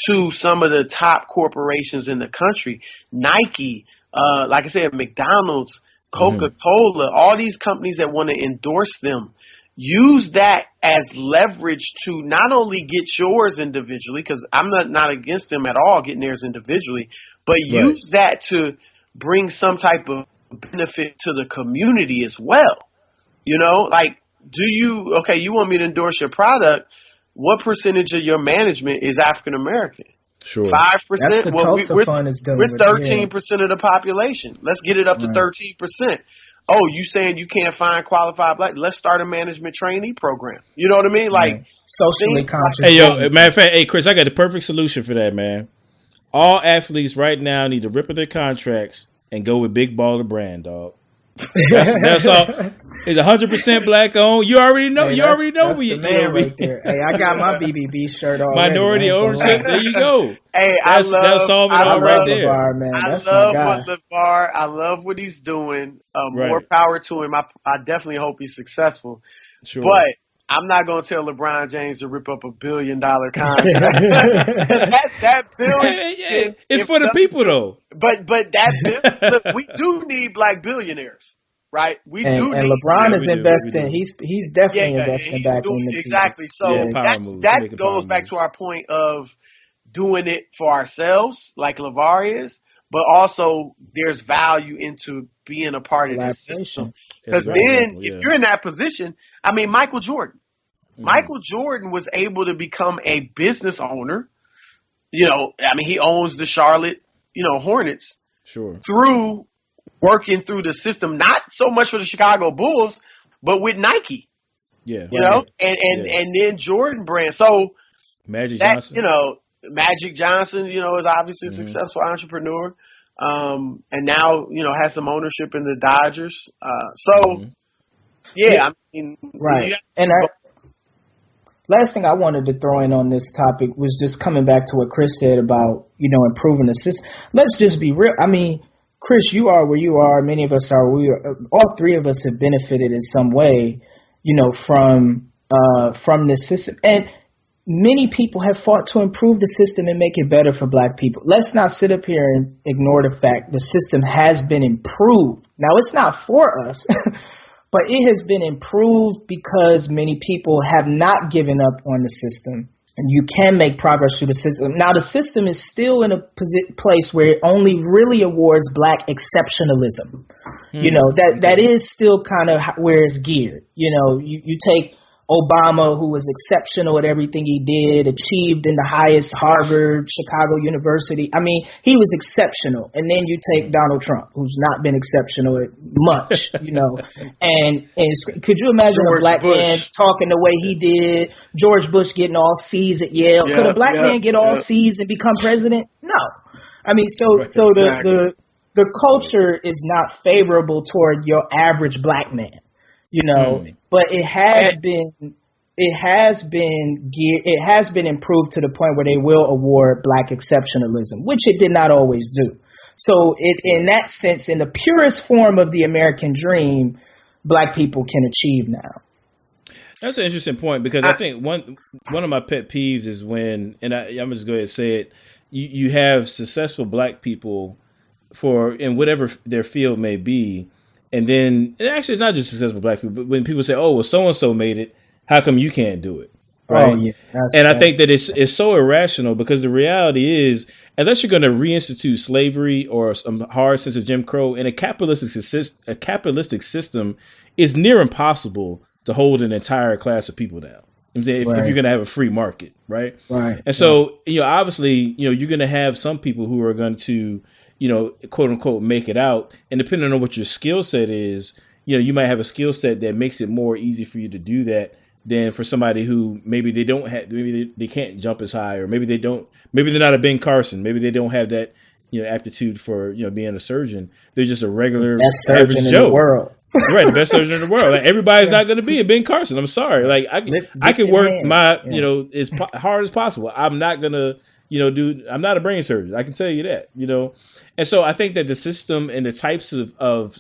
to some of the top corporations in the country. Nike, like I said, McDonald's, Coca-Cola, all these companies that want to endorse them, use that as leverage to not only get yours individually, because I'm not against them at all getting theirs individually, but use that to bring some type of benefit to the community as well. You know, like, you want me to endorse your product, what percentage of your management is African American? Sure. 5%. Well, we're 13% of the population. Let's get it up to 13%. Oh, you saying you can't find qualified black? Let's start a management trainee program. You know what I mean? Like, socially conscious. Hey, yo, matter of fact, hey, Chris, I got the perfect solution for that, man. All athletes right now need to rip up their contracts and go with Big Baller Brand, dog. That's all. It's 100% black owned. You already know. That's the man right there. Hey, I got my BBB shirt on. Minority ownership. There you go. Hey, that'll solve it all right there. LeVar, man. I love what he's doing. More power to him. I definitely hope he's successful. Sure. But I'm not going to tell LeBron James to rip up $1 billion contract. that billion. It's for the people, though. But look, we do need black billionaires, right? We do. And LeBron is investing. He's definitely investing back in the exactly. So that goes back to our point of doing it for ourselves, like LeVar is, but also there's value into being a part of this system. Because then, if you're in that position, I mean, Michael Jordan was able to become a business owner. You know, I mean, he owns the Charlotte, Hornets. Sure. Through working through the system, not so much for the Chicago Bulls, but with Nike. Yeah. You know, and then Jordan Brand. So Magic Johnson. Magic Johnson, is obviously a successful entrepreneur. And now, has some ownership in the Dodgers. I mean, right. And last thing I wanted to throw in on this topic was just coming back to what Chris said about, improving the system. Let's just be real. I mean, Chris, you are where you are. Many of us are where we are. All three of us have benefited in some way, from this system. And many people have fought to improve the system and make it better for black people. Let's not sit up here and ignore the fact the system has been improved. Now, it's not for us, but it has been improved because many people have not given up on the system. And you can make progress through the system. Now, the system is still in a place where it only really awards black exceptionalism. That is still kind of where it's geared. You take Obama, who was exceptional at everything he did, achieved in the highest Harvard, Chicago University. I mean, he was exceptional. And then you take Donald Trump, who's not been exceptional at much, And could you imagine a black man talking the way he did? George Bush getting all C's at Yale. Could a black man get all C's and become president? No. I mean, so the culture is not favorable toward your average black man. But it has been improved to the point where they will award black exceptionalism, which it did not always do. So in that sense, in the purest form of the American dream, black people can achieve now. That's an interesting point, because I think one of my pet peeves is when, and I'm just going to say it, you have successful black people in whatever their field may be. And then, and actually, it's not just successful black people, but when people say, "Oh, well, so and so made it, how come you can't do it?" Right? Oh, yeah. I think that it's so irrational, because the reality is, unless you're going to reinstitute slavery or some hard sense of Jim Crow in a capitalistic system, it's near impossible to hold an entire class of people down. I'm saying if you're going to have a free market, right? Right. And so, obviously, you're going to have some people who are going to, quote unquote, make it out. And depending on what your skill set is, you might have a skill set that makes it more easy for you to do that than for somebody who maybe they can't jump as high, or maybe they're not a Ben Carson. Maybe they don't have that, aptitude for, being a surgeon. They're just a regular average Joe. In the world. Right, the best surgeon in the world. Like, everybody's not going to be a Ben Carson. I'm sorry. Like I can work my, as hard as possible. I'm not going to, I'm not a brain surgeon. I can tell you that, And so I think that the system and the types of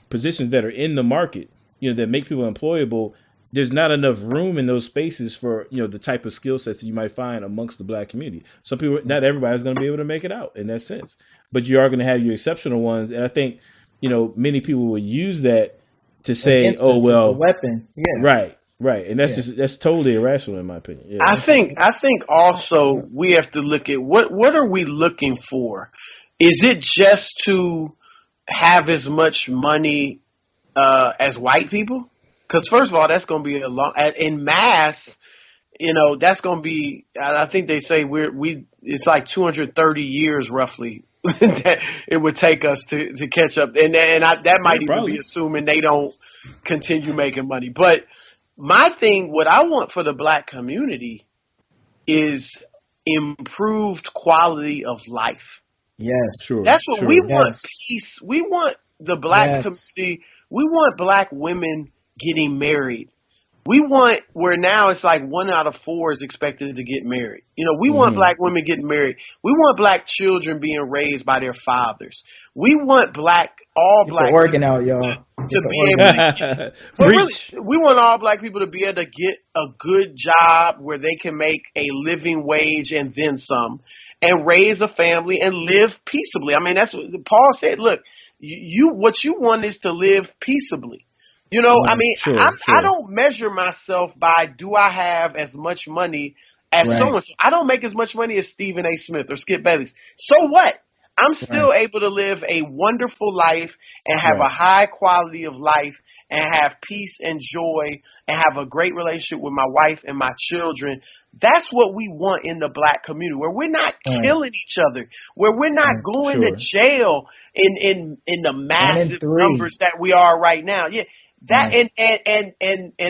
positions that are in the market, that make people employable, there's not enough room in those spaces for, the type of skill sets that you might find amongst the black community. Some people, not everybody's going to be able to make it out in that sense, but you are going to have your exceptional ones. And I think, many people will use that to say, "Oh, well, it's a weapon." Yeah. Right. And that's totally irrational in my opinion. Yeah. I think also we have to look at what are we looking for? Is it just to have as much money as white people? Because first of all, that's going to be in mass. That's going to be. I think they say it's like 230 years roughly that it would take us to catch up, and that might even be assuming they don't continue making money. But my thing, what I want for the black community is improved quality of life. Yes, sure. That's what we want. Peace. We want the black community. We want black women getting married. We want where now it's like 1 out of 4 is expected to get married. We want black women getting married. We want black children being raised by their fathers. We want all black working out, y'all. To be able to we want all black people to be able to get a good job where they can make a living wage and then some, and raise a family and live peaceably. I mean, that's what Paul said. Look, what you want is to live peaceably. I mean, sure. I don't measure myself by do I have as much money as someone. I don't make as much money as Stephen A. Smith or Skip Bayless. So what? I'm still able to live a wonderful life and have a high quality of life and have peace and joy and have a great relationship with my wife and my children. That's what we want in the black community, where we're not killing each other, where we're not going to jail in the massive numbers that we are right now. Yeah. And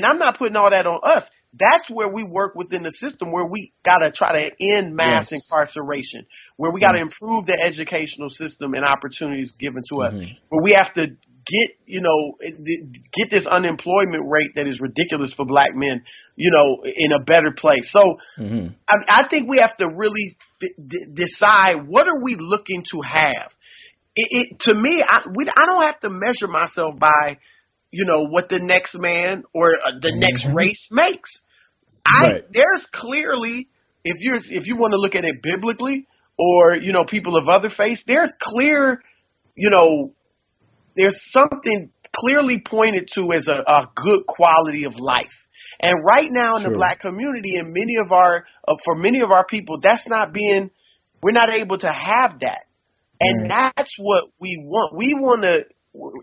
I'm not putting all that on us. That's where we work within the system, where we got to try to end mass incarceration, where we got to improve the educational system and opportunities given to us, where we have to get this unemployment rate that is ridiculous for black men, in a better place. So I think we have to really decide, what are we looking to have? To me, I don't have to measure myself by what the next man or the next race makes. There's clearly, if you want to look at it biblically, or people of other faiths, there's clear, there's something clearly pointed to as a good quality of life. And right now in the black community, and for many of our people, we're not able to have that. And that's what we want. We want to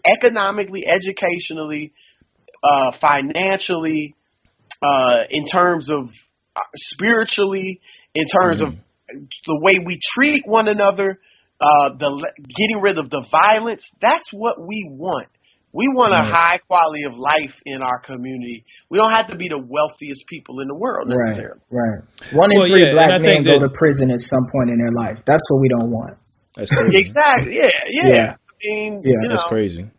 economically, educationally, financially, in terms of spiritually, in terms of the way we treat one another, getting rid of the violence. That's what we want. We want a high quality of life in our community. We don't have to be the wealthiest people in the world necessarily. Right. 1 in 3 black men go to prison at some point in their life. That's what we don't want. That's crazy. Exactly. Yeah. I mean, that's crazy.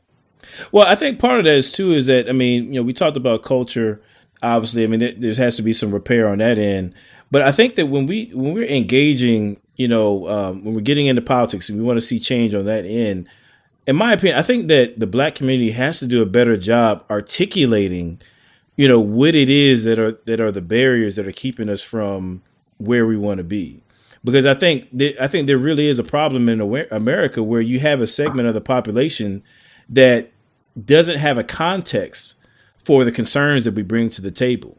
Well, I think part of that is that, I mean, we talked about culture. Obviously, I mean, there has to be some repair on that end. But I think that when we're engaging, when we're getting into politics and we want to see change on that end, in my opinion, I think that the black community has to do a better job articulating, what it is that are the barriers that are keeping us from where we want to be. Because I think there really is a problem in America where you have a segment of the population that doesn't have a context for the concerns that we bring to the table.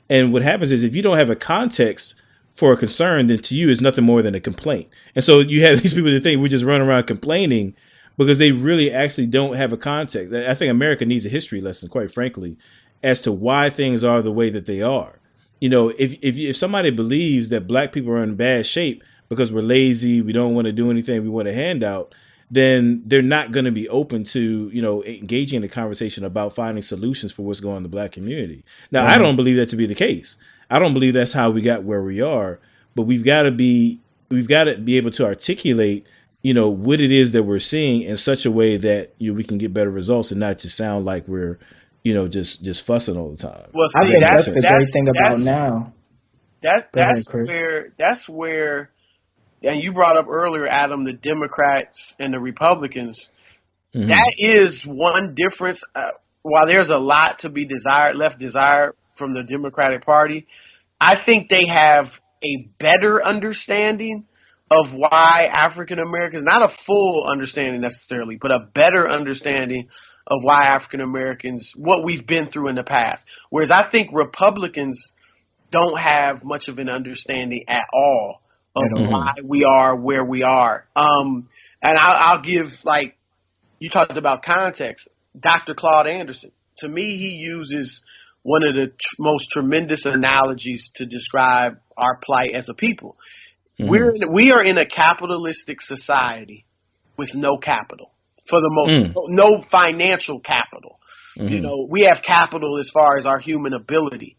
And what happens is if you don't have a context for a concern, then to you is nothing more than a complaint. And so you have these people that think we just run around complaining because they really actually don't have a context. I think America needs a history lesson, quite frankly, as to why things are the way that they are. If somebody believes that black people are in bad shape because we're lazy, we don't want to do anything, we want a handout, then they're not going to be open to, engaging in a conversation about finding solutions for what's going on in the black community. Now, I don't believe that to be the case. I don't believe that's how we got where we are, but we've got to be able to articulate, what it is that we're seeing in such a way that, we can get better results and not just sound like we're, just fussing all the time. Well, I think that's the great thing about now. That's where, and you brought up earlier, Adam, the Democrats and the Republicans. Mm-hmm. That is one difference. While there's a lot to be left desired from the Democratic Party, I think they have a better understanding of why African Americans, not a full understanding necessarily, but a better understanding of why African Americans, what we've been through in the past. Whereas I think Republicans don't have much of an understanding at all of why we are where we are. And I'll give, you talked about context. Dr. Claude Anderson, to me, he uses one of the most tremendous analogies to describe our plight as a people. Mm-hmm. We are in a capitalistic society with no capital, for the most, no financial capital. Mm-hmm. We have capital as far as our human ability,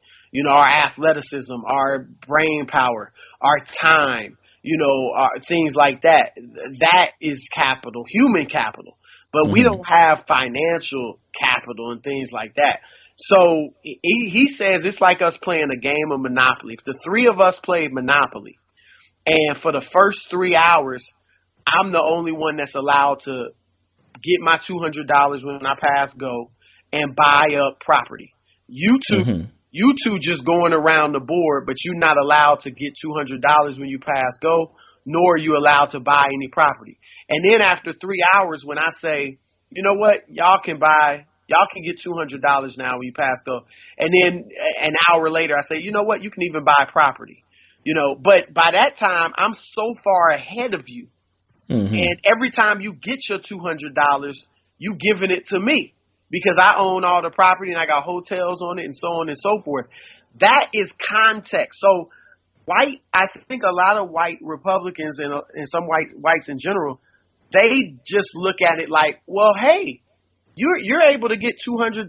our athleticism, our brain power, our time, things like that. That is capital, human capital. But we don't have financial capital and things like that. So he says it's like us playing a game of Monopoly. If the three of us played Monopoly, and for the first 3 hours, I'm the only one that's allowed to get my $200 when I pass go and buy up property. You two just going around the board, but you're not allowed to get $200 when you pass go, nor are you allowed to buy any property. And then after 3 hours, when I say, you know what, y'all can get $200 now when you pass go. And then an hour later, I say, you know what, you can even buy property. But by that time, I'm so far ahead of you. Mm-hmm. And every time you get your $200, you giving it to me because I own all the property and I got hotels on it and so on and so forth. That is context. So I think a lot of white Republicans and some whites in general, they just look at it like, well, hey, you're able to get $200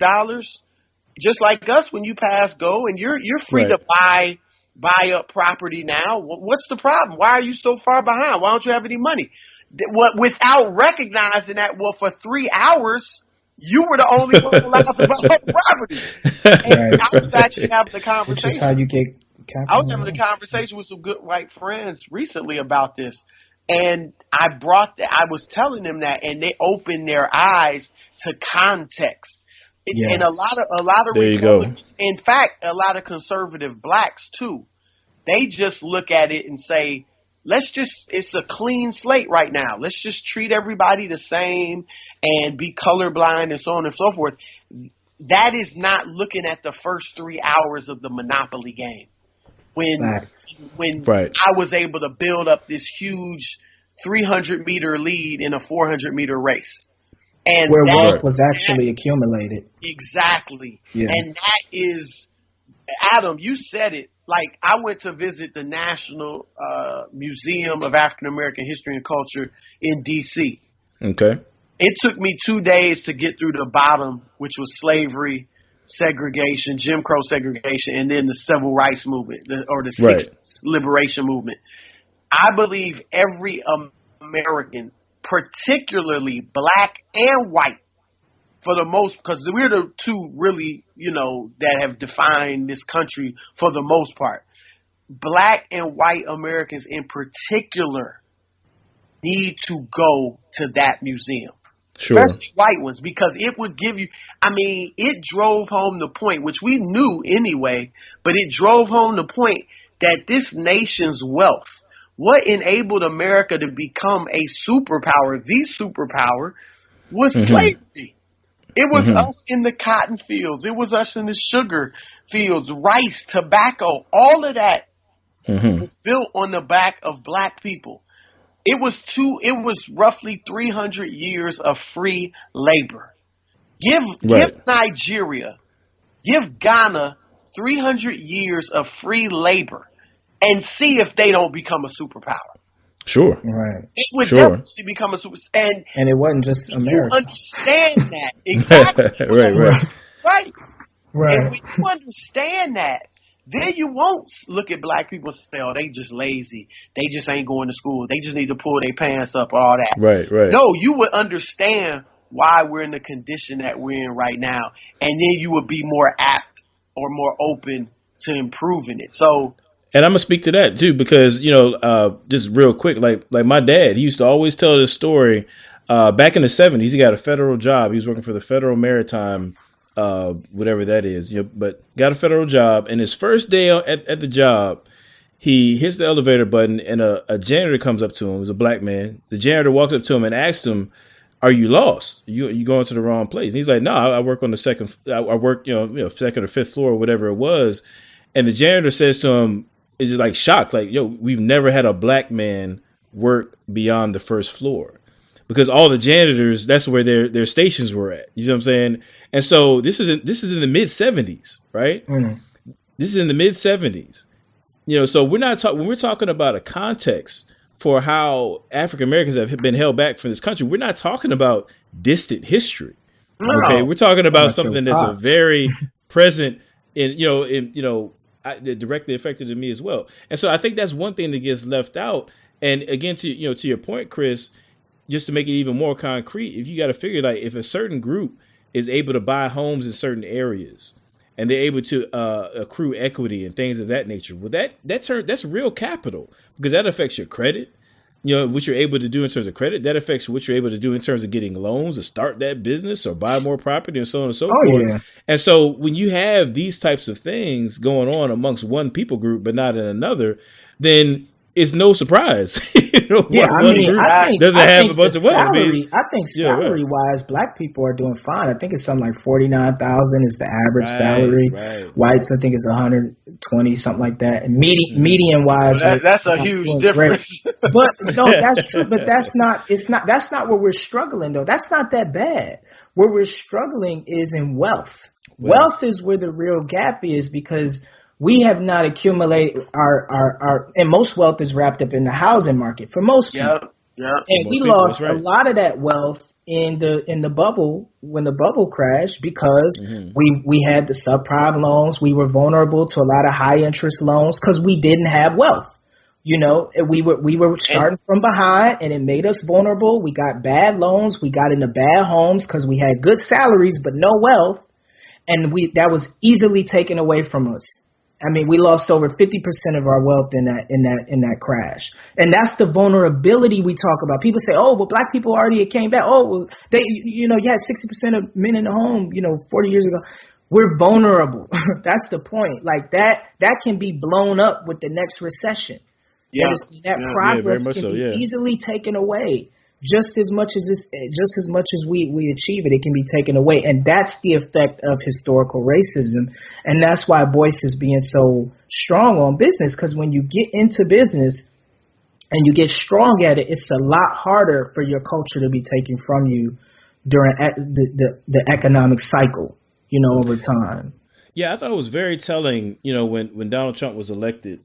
just like us when you pass go, and you're free to buy up property now. What's the problem? Why are you so far behind? Why don't you have any money? Without recognizing that, for 3 hours, you were the only one allowed to buy property. And I was actually having the conversation. Which is how you get capital. I was having a conversation with some good white friends recently about this. And I was telling them that, and they opened their eyes to context. Yes. And a lot of Republicans, in fact, a lot of conservative blacks too, they just look at it and say, it's a clean slate right now. Let's just treat everybody the same and be colorblind and so on and so forth. That is not looking at the first 3 hours of the Monopoly game. When I was able to build up this huge 300-meter lead in a 400-meter race. And where wealth was actually accumulated. Exactly. Yeah. And that is Adam, you said it. Like, I went to visit the National Museum of African American History and Culture in D.C. Okay. It took me 2 days to get through the bottom, which was slavery, segregation, Jim Crow segregation, and then the civil rights movement, or the Right. Sixth Liberation Movement. I believe every American, particularly black and white, for the most, because we're the two really, that have defined this country for the most part. Black and white Americans in particular need to go to that museum. Sure. Especially white ones, because it would give you, it drove home the point, which we knew anyway, but it drove home the point that this nation's wealth, what enabled America to become a superpower, the superpower, was slavery. It was us in the cotton fields. It was us in the sugar fields, rice, tobacco, all of that was built on the back of black people. It was roughly 300 years of free labor. Give Nigeria, give Ghana 300 years of free labor and see if they don't become a superpower. Sure. Right. It would definitely become a super. And it wasn't just America. You understand that. Exactly. Right. And when you understand that, then you won't look at black people and say, oh, they just lazy. They just ain't going to school. They just need to pull their pants up, all that. Right. No, you would understand why we're in the condition that we're in right now. And then you would be more apt or more open to improving it. So, and I'm gonna speak to that too, because just real quick, like my dad, he used to always tell this story. Back in the 70s, he got a federal job. He was working for the Federal Maritime, whatever that is, but got a federal job. And his first day at the job, he hits the elevator button, and a janitor comes up to him. It was a black man. The janitor walks up to him and asks him, "Are you lost? You going to the wrong place?" And he's like, "No, I work on the second. I work, second or fifth floor, or whatever it was." And the janitor says to him, is just like shocked, like, "Yo, we've never had a black man work beyond the first floor." Because all the janitors, that's where their stations were at. You know what I'm saying? And so this is in the mid 70s, right? This is in the mid 70s. So we're not when we're talking about a context for how African Americans have been held back from this country, we're not talking about distant history. Okay, we're talking about something that's a very present that directly affected me as well. And so I think that's one thing that gets left out. And again, to your point, Chris, just to make it even more concrete, if you got to figure, like, if a certain group is able to buy homes in certain areas and they're able to accrue equity and things of that nature, well, that's real capital, because that affects your credit. What you're able to do in terms of credit, that affects what you're able to do in terms of getting loans to start that business or buy more property and so on and so forth. Yeah. And so when you have these types of things going on amongst one people group, but not in another, then it's no surprise. I think a bunch of wealth. I think salary-wise, black people are doing fine. I think it's something like $49,000 is the average salary. Right. Whites, I think it's 120, something like that. And median-wise, that's a huge difference. But no, that's true. But that's not where we're struggling though. That's not that bad. Where we're struggling is in wealth. Wealth is where the real gap is, because we have not accumulated our and most wealth is wrapped up in the housing market for most people. And we lost a lot of that wealth in the bubble, when the bubble crashed, because we had the subprime loans. We were vulnerable to a lot of high interest loans because we didn't have wealth. We were starting from behind, and it made us vulnerable. We got bad loans. We got into bad homes because we had good salaries but no wealth, and that was easily taken away from us. We lost over 50% of our wealth in that crash. And that's the vulnerability we talk about. People say, "Oh, well, black people already came back. Oh, well, they, you had 60% of men in the home, 40 years ago." We're vulnerable. That's the point. Like that can be blown up with the next recession. That progress can be easily taken away. Just as much as we achieve it, it can be taken away. And that's the effect of historical racism. And that's why Boyce is being so strong on business, because when you get into business and you get strong at it, it's a lot harder for your culture to be taken from you during the economic cycle, over time. Yeah, I thought it was very telling, when Donald Trump was elected,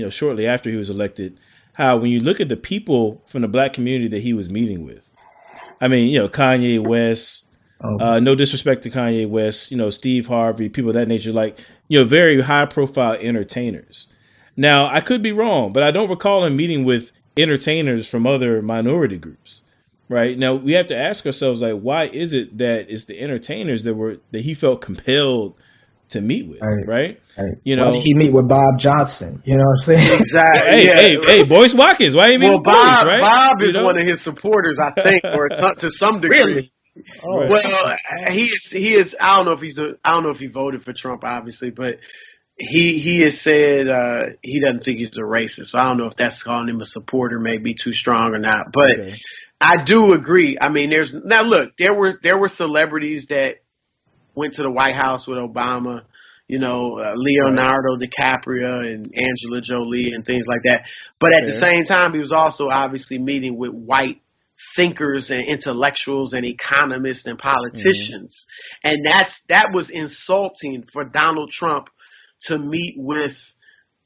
shortly after he was elected, how when you look at the people from the black community that he was meeting with, I mean, Kanye West, no disrespect to Kanye West, Steve Harvey, people of that nature, like, very high profile entertainers. Now, I could be wrong, but I don't recall him meeting with entertainers from other minority groups. Right now, we have to ask ourselves, like, why is it that it's the entertainers that he felt compelled to meet with, right? Why did he meet with Bob Johnson? You know what I'm saying? Exactly. Hey, Boyce Watkins. Why did he meet with Boyce, right? Bob is one of his supporters, I think, or to some degree. Really? Oh. Well, he is. I don't know if he voted for Trump, obviously, but he has said he doesn't think he's a racist. So I don't know if that's calling him a supporter, maybe too strong or not. But I do agree. I mean, there were celebrities that went to the White House with Obama, Leonardo DiCaprio and Angela Jolie and things like that. But at the same time, he was also obviously meeting with white thinkers and intellectuals and economists and politicians. And that was insulting for Donald Trump to meet with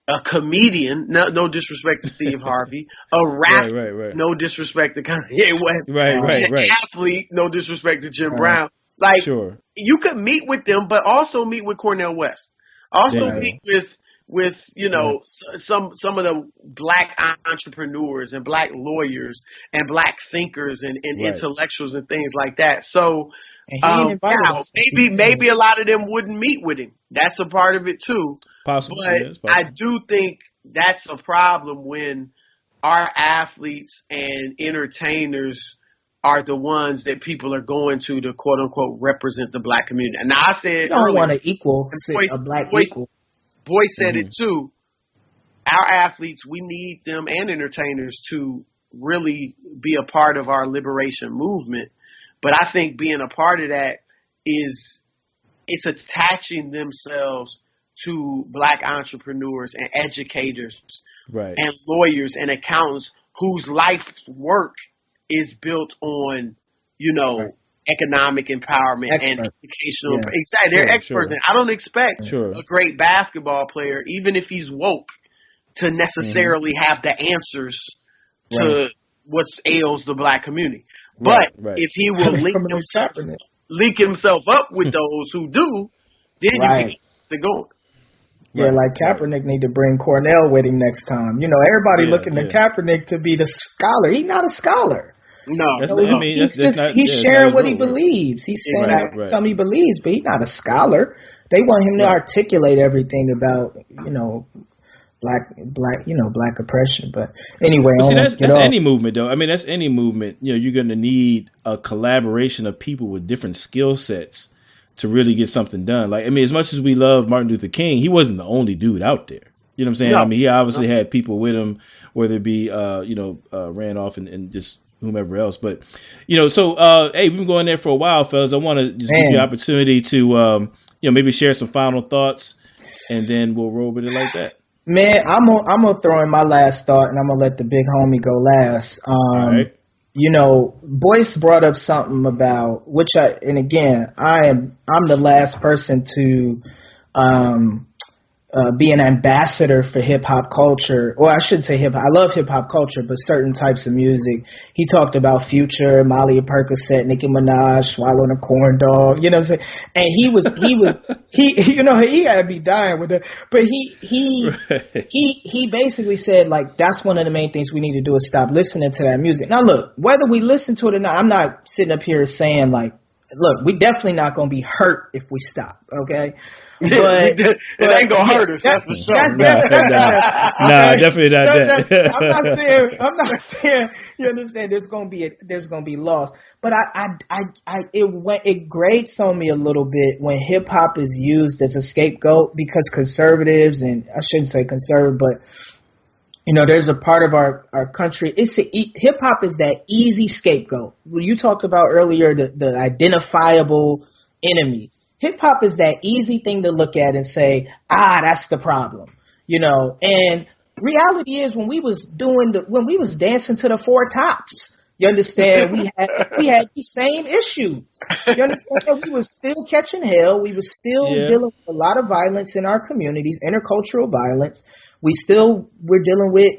a comedian, no disrespect to Steve Harvey, a rapper, no disrespect to Kanye West, an athlete, no disrespect to Jim Brown. Like, you could meet with them, but also meet with Cornel West. Also meet with some of the black entrepreneurs and black lawyers and black thinkers and intellectuals and things like that. So maybe a lot of them wouldn't meet with him. That's a part of it too. Possible. But I do think that's a problem when our athletes and entertainers are the ones that people are going to quote unquote represent the black community. And now I said you don't want to equal a black equal. Boyce said it too. Our athletes, we need them and entertainers to really be a part of our liberation movement. But I think being a part of that it's attaching themselves to black entrepreneurs and educators and lawyers and accountants whose life's work is built on, economic empowerment and educational. Exactly. They're experts. And I don't expect a great basketball player, even if he's woke, to necessarily have the answers to what ails the black community. But if he will link himself up with those who do, then you can get it going. Yeah, like Kaepernick need to bring Cornell with him next time. Everybody looking to Kaepernick to be the scholar. He's not a scholar. No, he's sharing what he believes. He's saying something he believes, but he's not a scholar. They want him to articulate everything about black oppression. But anyway, that's any movement, though. I mean, that's any movement. You're going to need a collaboration of people with different skill sets to really get something done. Like, I mean, as much as we love Martin Luther King, he wasn't the only dude out there. You know what I'm saying? No. I mean, he obviously had people with him, whether it be Randolph and just whomever else. But hey, we've been going there for a while, fellas. I want to just give you the opportunity to maybe share some final thoughts, and then we'll roll with it like that. Man, I'm gonna throw in my last thought, and I'm gonna let the big homie go last. All right. Boyce brought up something about I'm the last person to be an ambassador for hip hop culture. Well, I shouldn't say hip hop. I love hip hop culture, but certain types of music. He talked about Future, Molly Percocet, Nicki Minaj, swallowing a corn dog. You know what I'm saying? And he had to be dying with it. But he basically said, like, that's one of the main things we need to do is stop listening to that music. Now, look, whether we listen to it or not, I'm not sitting up here saying, like, look, we definitely not going to be hurt if we stop, okay? But it ain't going to hurt us, that's for sure. Nah, definitely not that. I'm not saying, you understand, there's going to be loss. But it grates on me a little bit when hip hop is used as a scapegoat, because conservatives, and I shouldn't say conservative, but there's a part of our country. Hip hop is that easy scapegoat. When you talked about earlier the identifiable enemy, hip hop is that easy thing to look at and say, that's the problem, And reality is, when we was dancing to the Four Tops, You understand? We had the same issues. You understand? We were still catching hell. We were still Yeah. dealing with a lot of violence in our communities, intercultural violence. We're dealing with,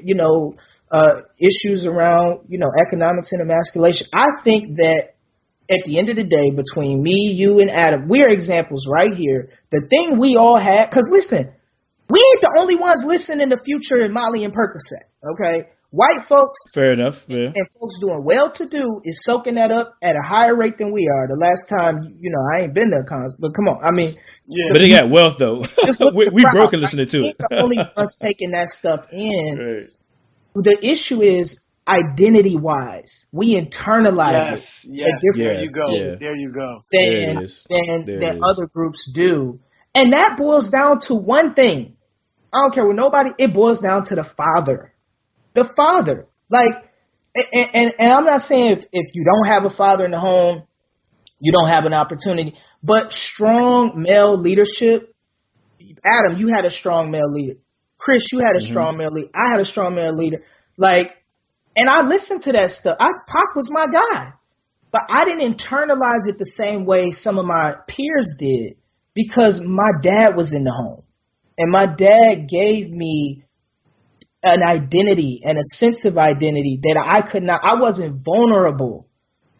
issues around, economics and emasculation. I think that at the end of the day, between me, you, and Adam, we're examples right here. The thing we all had, because listen, we ain't the only ones listening to Future and Molly and Percocet, okay? White folks Fair enough. Yeah. and folks doing well-to-do is soaking that up at a higher rate than we are. The last time, I ain't been to cons, but come on. I mean, Yeah. But they got wealth though. just look at we the broke crowd. listening to We it. ain't the only ones taking that stuff in. Right. The issue is identity-wise. We internalize Yes. it. Yes. Yeah, There you go. yeah. There you go. There it is. There it than is. other groups do. And that boils down to one thing. I don't care what nobody, it boils down to the father. The father. Like, and I'm not saying if you don't have a father in the home, you don't have an opportunity, but strong male leadership. Adam, you had a strong male leader. Chris, you had a strong male leader. I had a strong male leader. Like, and I listened to that stuff. Pac was my guy. But I didn't internalize it the same way some of my peers did because my dad was in the home. And my dad gave me an identity and a sense of identity that I wasn't vulnerable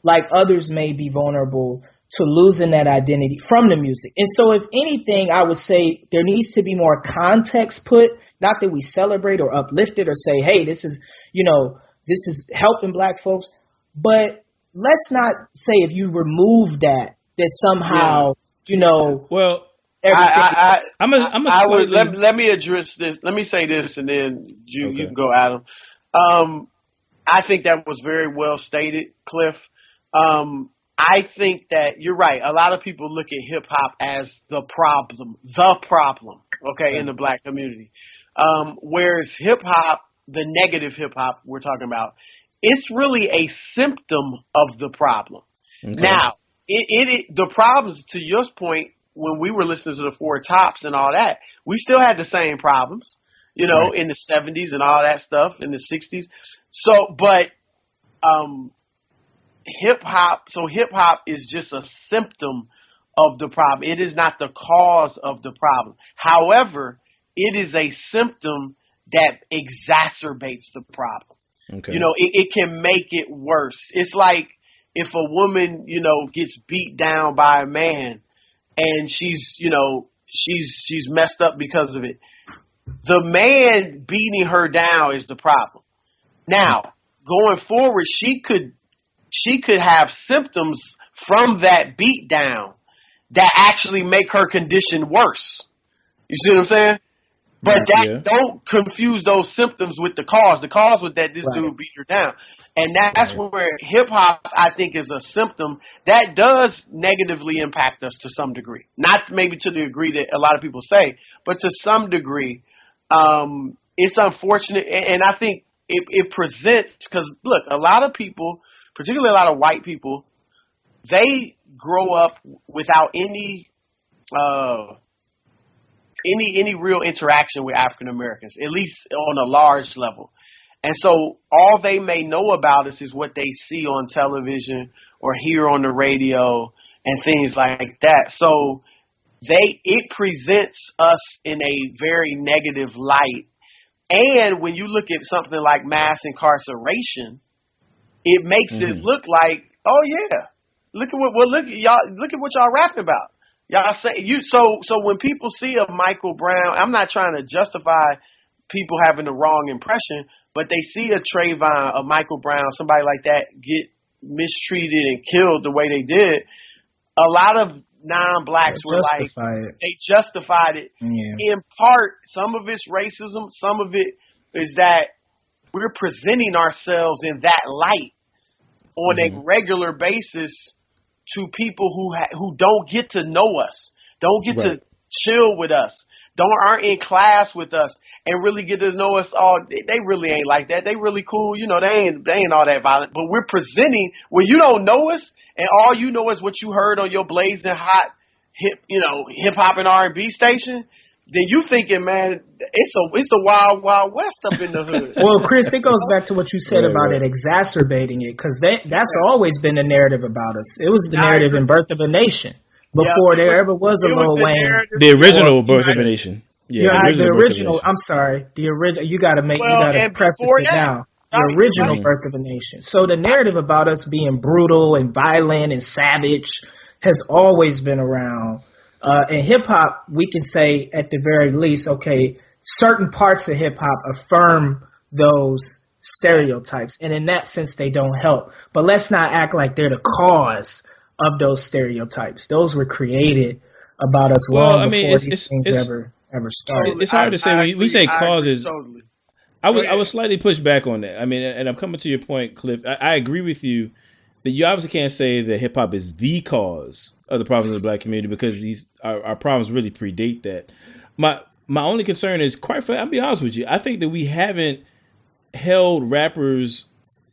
like others may be vulnerable to losing that identity from the music. And so if anything, I would say there needs to be more context put, not that we celebrate or uplift it or say, hey, this is helping black folks. But let's not say if you remove that somehow, Well, everything. Let me address this. Let me say this, and then you can go, Adam. I think that was very well stated, Cliff. I think that you're right. A lot of people look at hip hop as the problem, in the black community. Whereas hip hop, the negative hip hop we're talking about, it's really a symptom of the problem. Okay. Now, the problems, to your point, when we were listening to the Four Tops and all that, we still had the same problems, in the 70s and all that stuff, in the 60s. So, but hip hop is just a symptom of the problem. It is not the cause of the problem. However, it is a symptom that exacerbates the problem. Okay. It can make it worse. It's like if a woman, gets beat down by a man and she's messed up because of it. The man beating her down is the problem. Now, going forward, she could have symptoms from that beat down that actually make her condition worse. You see what I'm saying? But don't confuse those symptoms with the cause. The cause was that this dude beat her down. And that's where hip-hop, I think, is a symptom that does negatively impact us to some degree. Not maybe to the degree that a lot of people say, but to some degree. It's unfortunate. And I think it presents, because, look, a lot of people, particularly a lot of white people, they grow up without any real interaction with African Americans, at least on a large level. And so all they may know about us is what they see on television or hear on the radio and things like that. So it presents us in a very negative light. And when you look at something like mass incarceration, it makes it look like, oh yeah, look at what y'all rapping about. Y'all say so when people see a Michael Brown, I'm not trying to justify people having the wrong impression, but they see a Trayvon, a Michael Brown, somebody like that get mistreated and killed the way they did. A lot of non-blacks were like, they justified it. Yeah. In part, some of it's racism, some of it is that we're presenting ourselves in that light on a regular basis to people who don't get to know us, don't get to chill with us, aren't in class with us, and really get to know us all. They really ain't like that. They really cool. They ain't all that violent. But we're presenting when you don't know us, and all you know is what you heard on your blazing hot hip hop and R&B station. then you thinking, man, it's the wild, wild west up in the hood. Well, Chris, it goes back to what you said about right. it exacerbating it, because that's always been the narrative about us. It was the narrative in Birth of a Nation before there ever was a Lil Wayne. The original Birth of a Nation. Yeah, the original. I'm sorry, the original. You got to preface it now. The original Birth of a Nation. So the narrative about us being brutal and violent and savage has always been around. In hip hop, we can say at the very least, okay, certain parts of hip hop affirm those stereotypes, and in that sense, they don't help. But let's not act like they're the cause of those stereotypes. Those were created about us long before these things ever started. It's hard to say when we say causes. Totally. I would slightly push back on that. I mean, and I'm coming to your point, Cliff. I agree with you that you obviously can't say that hip hop is the cause of the problems of the black community, because our problems really predate that. My only concern is, quite frankly, I'll be honest with you, I think that we haven't held rappers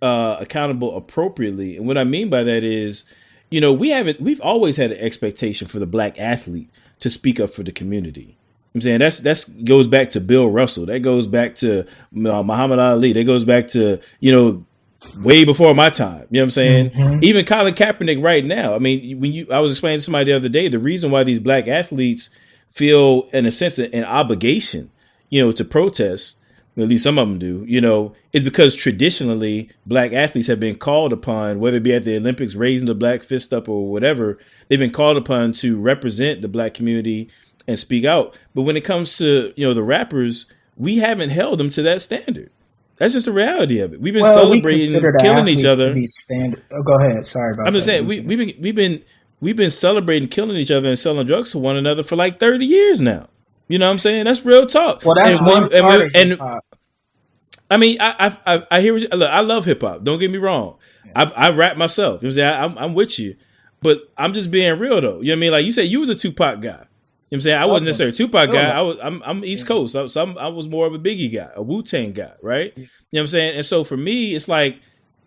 accountable appropriately. And what I mean by that is, we've always had an expectation for the black athlete to speak up for the community. I'm saying that's goes back to Bill Russell. That goes back to Muhammad Ali. That goes back to, way before my time. You know what I'm saying? Mm-hmm. Even Colin Kaepernick right now. I mean, I was explaining to somebody the other day, the reason why these black athletes feel, in a sense, an obligation, to protest, at least some of them do, is because traditionally black athletes have been called upon, whether it be at the Olympics, raising the black fist up or whatever, they've been called upon to represent the black community and speak out. But when it comes to, the rappers, we haven't held them to that standard. That's just the reality of it. We've been celebrating killing each other. Go ahead. Sorry about that. I'm just saying we've been celebrating killing each other and selling drugs to one another for like 30 years now. You know what I'm saying? That's real talk. Well, that's I mean, I hear what you, look, I love hip hop. Don't get me wrong. Yeah. I rap myself. You know what I'm saying? I'm with you, but I'm just being real though. You know what I mean? Like you said, you was a Tupac guy. You know what I'm saying? I wasn't necessarily a Tupac guy. I'm East Coast, so I was more of a Biggie guy, a Wu-Tang guy, right? You know what I'm saying? And so for me, it's like,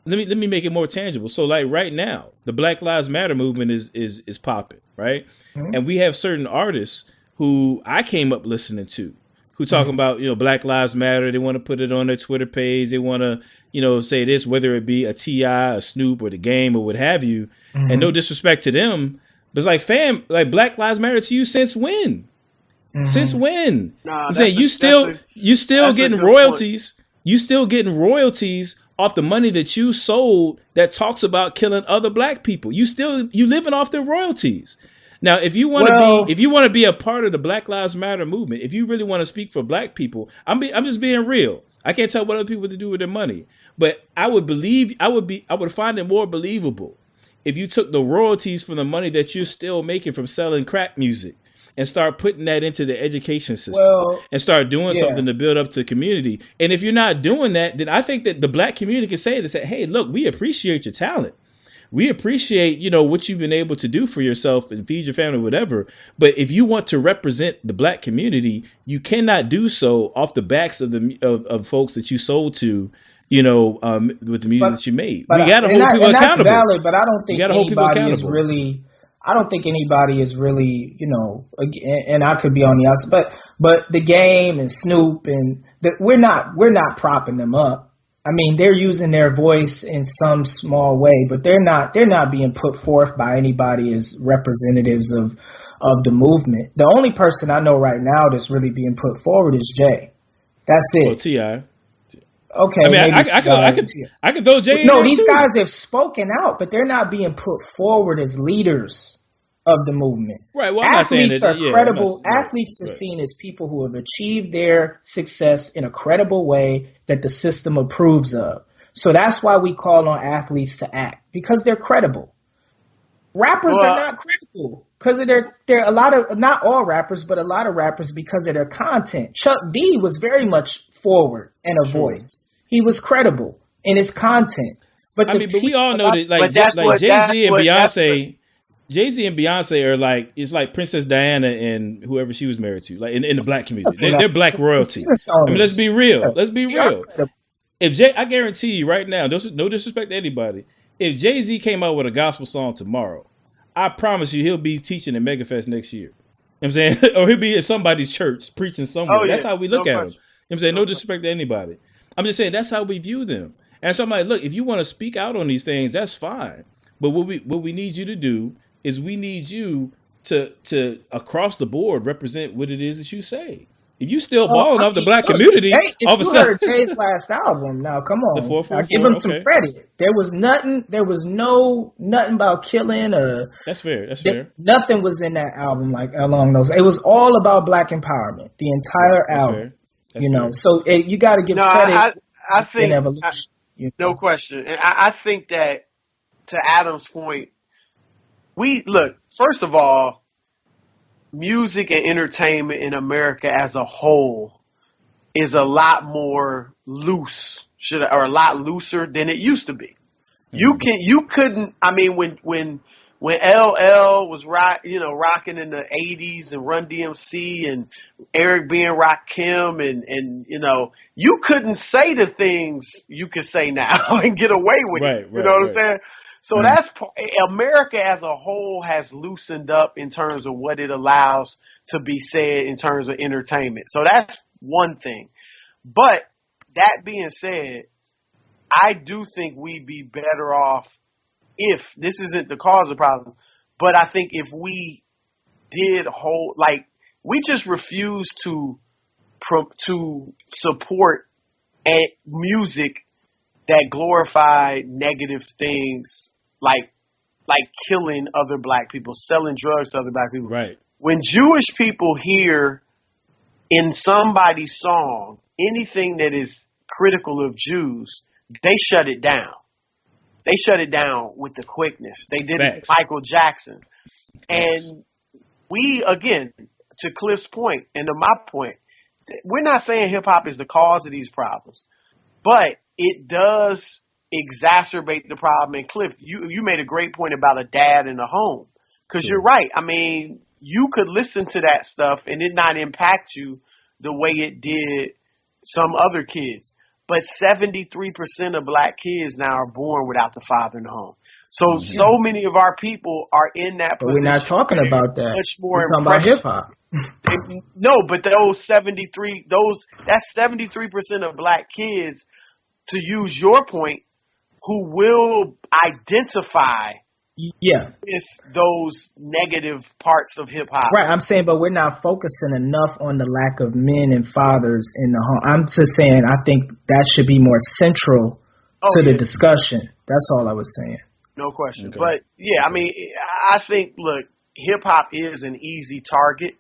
let me make it more tangible. So like right now, the Black Lives Matter movement is popping, right? Mm-hmm. And we have certain artists who I came up listening to, who talking about, Black Lives Matter. They want to put it on their Twitter page. They want to, say this, whether it be a T.I., a Snoop, or The Game, or what have you. Mm-hmm. And no disrespect to them, but it's like, fam, like Black Lives Matter to you since when? Mm-hmm. Since when? I'm saying you still getting royalties. Point. You still getting royalties off the money that you sold that talks about killing other black people. You living off the royalties. Now, if you want to be a part of the Black Lives Matter movement, if you really want to speak for black people, I'm just being real. I can't tell what other people to do with their money, but I would find it more believable if you took the royalties from the money that you're still making from selling crack music and start putting that into the education system and start doing something to build up the community. And if you're not doing that, then I think that the black community can say, hey, look, we appreciate your talent. We appreciate, what you've been able to do for yourself and feed your family, whatever. But if you want to represent the black community, you cannot do so off the backs of folks that you sold to, with the music that you made. We got to hold people accountable. That's valid, but I don't think anybody is really. I don't think anybody is really, and I could be on the outside, but The Game and Snoop we're not propping them up. I mean, they're using their voice in some small way, but they're not being put forth by anybody as representatives of the movement. The only person I know right now that's really being put forward is Jay. That's it. Well, T.I. Okay, I mean, I could throw Jay. No, these guys have spoken out, but they're not being put forward as leaders of the movement. Right. Well, I'm not saying that. Athletes are credible. Athletes are seen as people who have achieved their success in a credible way that the system approves of. So that's why we call on athletes to act, because they're credible. Rappers are not credible because of their a lot of, not all rappers, but a lot of rappers, because of their content. Chuck D was very much forward and a voice. He was credible in his content. But we all know that like Jay-Z and Beyonce. Jay-Z and Beyonce are like, it's like Princess Diana and whoever she was married to, like in the black community. They're black royalty. I mean, let's be real. Let's be real. I guarantee you right now, no disrespect to anybody, if Jay-Z came out with a gospel song tomorrow, I promise you he'll be teaching at MegaFest next year. I'm saying, or he'll be at somebody's church preaching Oh somewhere. That's yeah, how we no look at him. question, I'm saying, no no question. disrespect to anybody. I'm just saying that's how we view them. And so I'm like, look, if you want to speak out on these things, that's fine. But what we need you to do is we need you to across the board represent what it is that you say. If you still Well, balling I off the mean, black look, community, Jay, if all of a you heard sudden Jay's last album, now come the on, now give 444, him some okay, credit. There was nothing. There was nothing about killing or that's fair. That's fair. nothing was in that album like along those. It was all about black empowerment. The Right. entire That's album, fair. That's fair. So you got to give No, credit I in think evolution. no question, and I think that to Adam's point, we look first of all, music and entertainment in America as a whole is a lot more loose, or a lot looser than it used to be. You couldn't. I mean, when LL was rocking in the '80s and Run DMC and Eric B and Rakim and you couldn't say the things you could say now and get away with it. Right. You know Right. what I'm Right. saying? So America as a whole has loosened up in terms of what it allows to be said in terms of entertainment. So that's one thing. But that being said, I do think we'd be better off if this isn't the cause of the problem, but I think if we did we just refuse to support music that glorify negative things like killing other black people, selling drugs to other black people. Right. When Jewish people hear in somebody's song anything that is critical of Jews, they shut it down. They shut it down with the quickness. They did it to Michael Jackson. And we, again, to Cliff's point and to my point, we're not saying hip-hop is the cause of these problems, but it does exacerbate the problem. And Cliff, you made a great point about a dad in a home, because you're right. I mean, you could listen to that stuff and it not impact you the way it did some other kids. But 73% of black kids now are born without the father in the home. So many of our people are in that but position. We're not talking about that. Much more we're talking about hip hop. No, but that's 73% of black kids, to use your point, who will identify with those negative parts of hip hop. Right, I'm saying, but we're not focusing enough on the lack of men and fathers in the home. I'm just saying, I think that should be more central to the discussion. That's all I was saying. No question. Okay. But yeah, I mean, I think, look, hip hop is an easy target.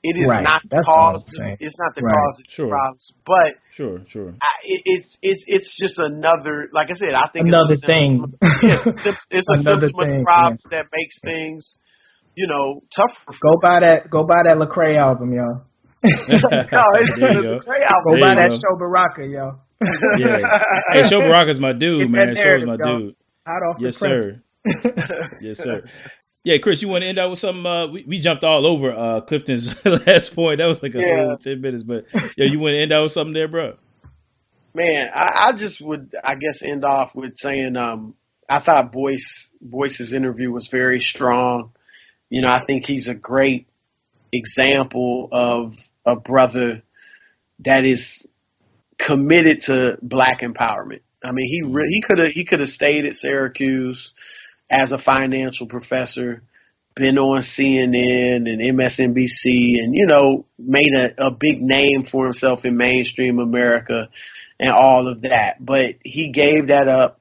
It is not the cause. It's not the cause of the problems, but sure. It's just another. Like I said, I think another thing. It's a symptom of the problems that makes things, tougher. Go buy that Lecrae album, yo. There you go. Go buy that Show Baraka, yo. Yeah. Hey, Show Baraka's my dude, man. Show's my dude. Hot off yes, the sir. Yes, sir. Yeah, Chris, you want to end out with something? We jumped all over Clifton's last point. That was like a whole 10 minutes. But, you want to end out with something there, bro? Man, I just would, I guess, end off with saying I thought Boyce's interview was very strong. I think he's a great example of a brother that is committed to black empowerment. I mean, he could have stayed at Syracuse as a financial professor, been on CNN and MSNBC, and made a big name for himself in mainstream America and all of that. But he gave that up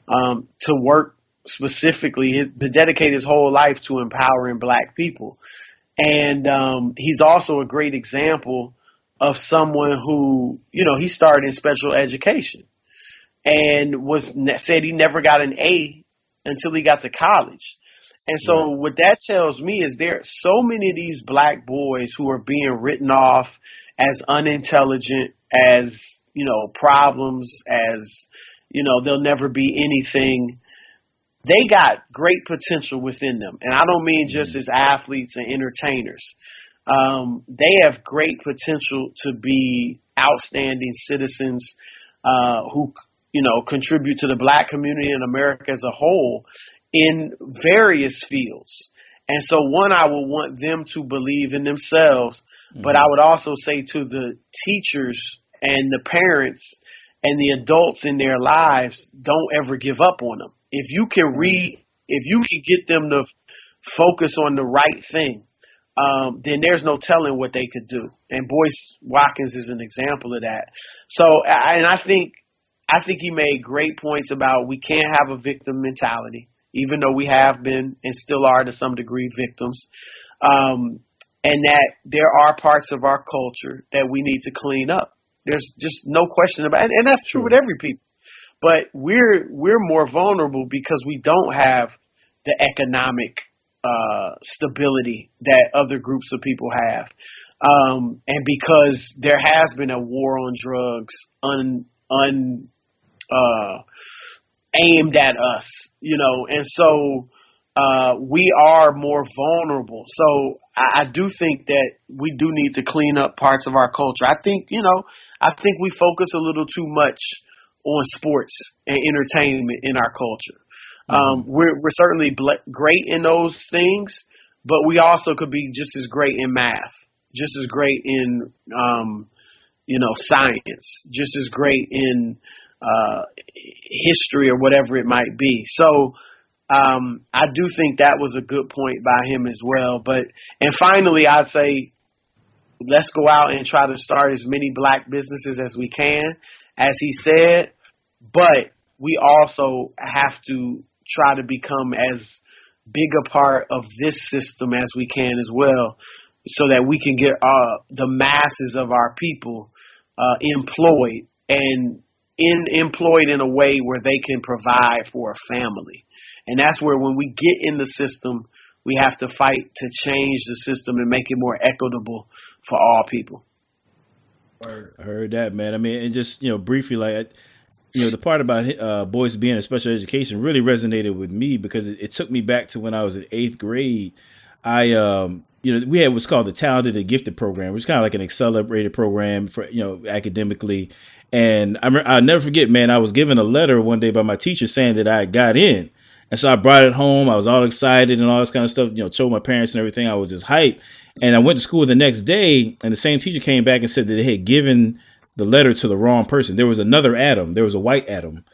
to work specifically to dedicate his whole life to empowering black people. And he's also a great example of someone who, he started in special education and said he never got an A until he got to college. And so what that tells me is there are so many of these black boys who are being written off as unintelligent, as, problems, as, they'll never be anything. They got great potential within them. And I don't mean just as athletes and entertainers. They have great potential to be outstanding citizens who, contribute to the black community in America as a whole in various fields. And so one, I would want them to believe in themselves, but I would also say to the teachers and the parents and the adults in their lives, don't ever give up on them. If you can get them to focus on the right thing, then there's no telling what they could do. And Boyce Watkins is an example of that. So, and I think he made great points about we can't have a victim mentality, even though we have been and still are to some degree victims, and that there are parts of our culture that we need to clean up. There's just no question about it, and that's true with every people. But we're more vulnerable because we don't have the economic stability that other groups of people have, and because there has been a war on drugs aimed at us, and so we are more vulnerable. So I do think that we do need to clean up parts of our culture. I think we focus a little too much on sports and entertainment in our culture. We're certainly great in those things, but we also could be just as great in math, just as great in science, just as great in history or whatever it might be. So I do think that was a good point by him as well. And finally, I'd say let's go out and try to start as many black businesses as we can, as he said, but we also have to try to become as big a part of this system as we can as well, so that we can get the masses of our people employed and employed in a way where they can provide for a family. And that's where when we get in the system, we have to fight to change the system and make it more equitable for all people. I heard that, man. I mean, and just, briefly, like, the part about Boyce being in special education really resonated with me because it took me back to when I was in 8th grade. We had what's called the Talented and Gifted program, which is kind of like an accelerated program for, academically. And I'll never forget, man, I was given a letter one day by my teacher saying that I got in. And so I brought it home. I was all excited and all this kind of stuff, told my parents and everything. I was just hyped. And I went to school the next day, and the same teacher came back and said that they had given the letter to the wrong person. There was another Adam. There was a white Adam,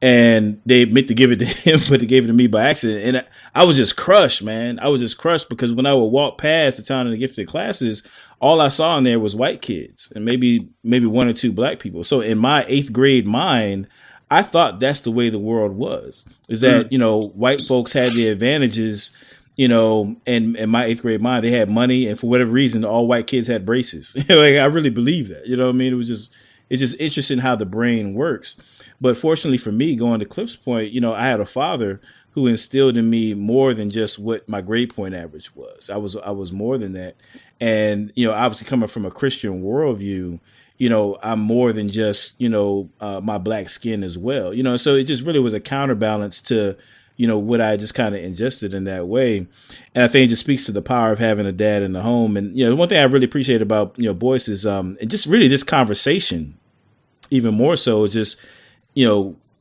and they meant to give it to him, but they gave it to me by accident. And I was just crushed, man. I was just crushed because when I would walk past the Talented and Gifted classes, all I saw in there was white kids and maybe one or two black people. So in my 8th grade mind, I thought that's the way the world was, is that, white folks had the advantages, and in my 8th grade mind, they had money. And for whatever reason, all white kids had braces. I really believe that, what I mean? It's just interesting how the brain works. But fortunately for me, going to Cliff's point, I had a father who instilled in me more than just what my grade point average was. I was more than that. And, obviously coming from a Christian worldview, I'm more than just, my black skin as well, so it just really was a counterbalance to, what I just kind of ingested in that way. And I think it just speaks to the power of having a dad in the home. And, one thing I really appreciate about, Boyce is and just really this conversation, even more so, is just,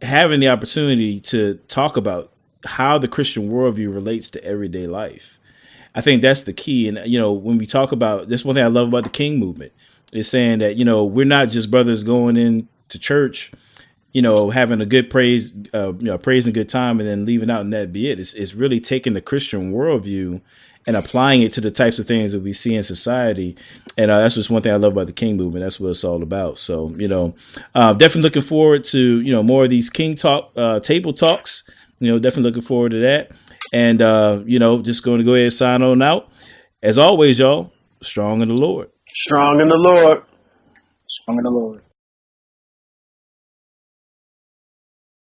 having the opportunity to talk about how the Christian worldview relates to everyday life. I think that's the key. And, when we talk about this, one thing I love about the King movement is saying that, we're not just brothers going into church, having a good praise and good time and then leaving out and that be it. It's really taking the Christian worldview and applying it to the types of things that we see in society. And that's just one thing I love about the King movement. That's what it's all about. So, definitely looking forward to, more of these King talk, table talks, definitely looking forward to that. And, just going to go ahead and sign on out. As always, y'all, strong in the Lord. Strong in the Lord. Strong in the Lord.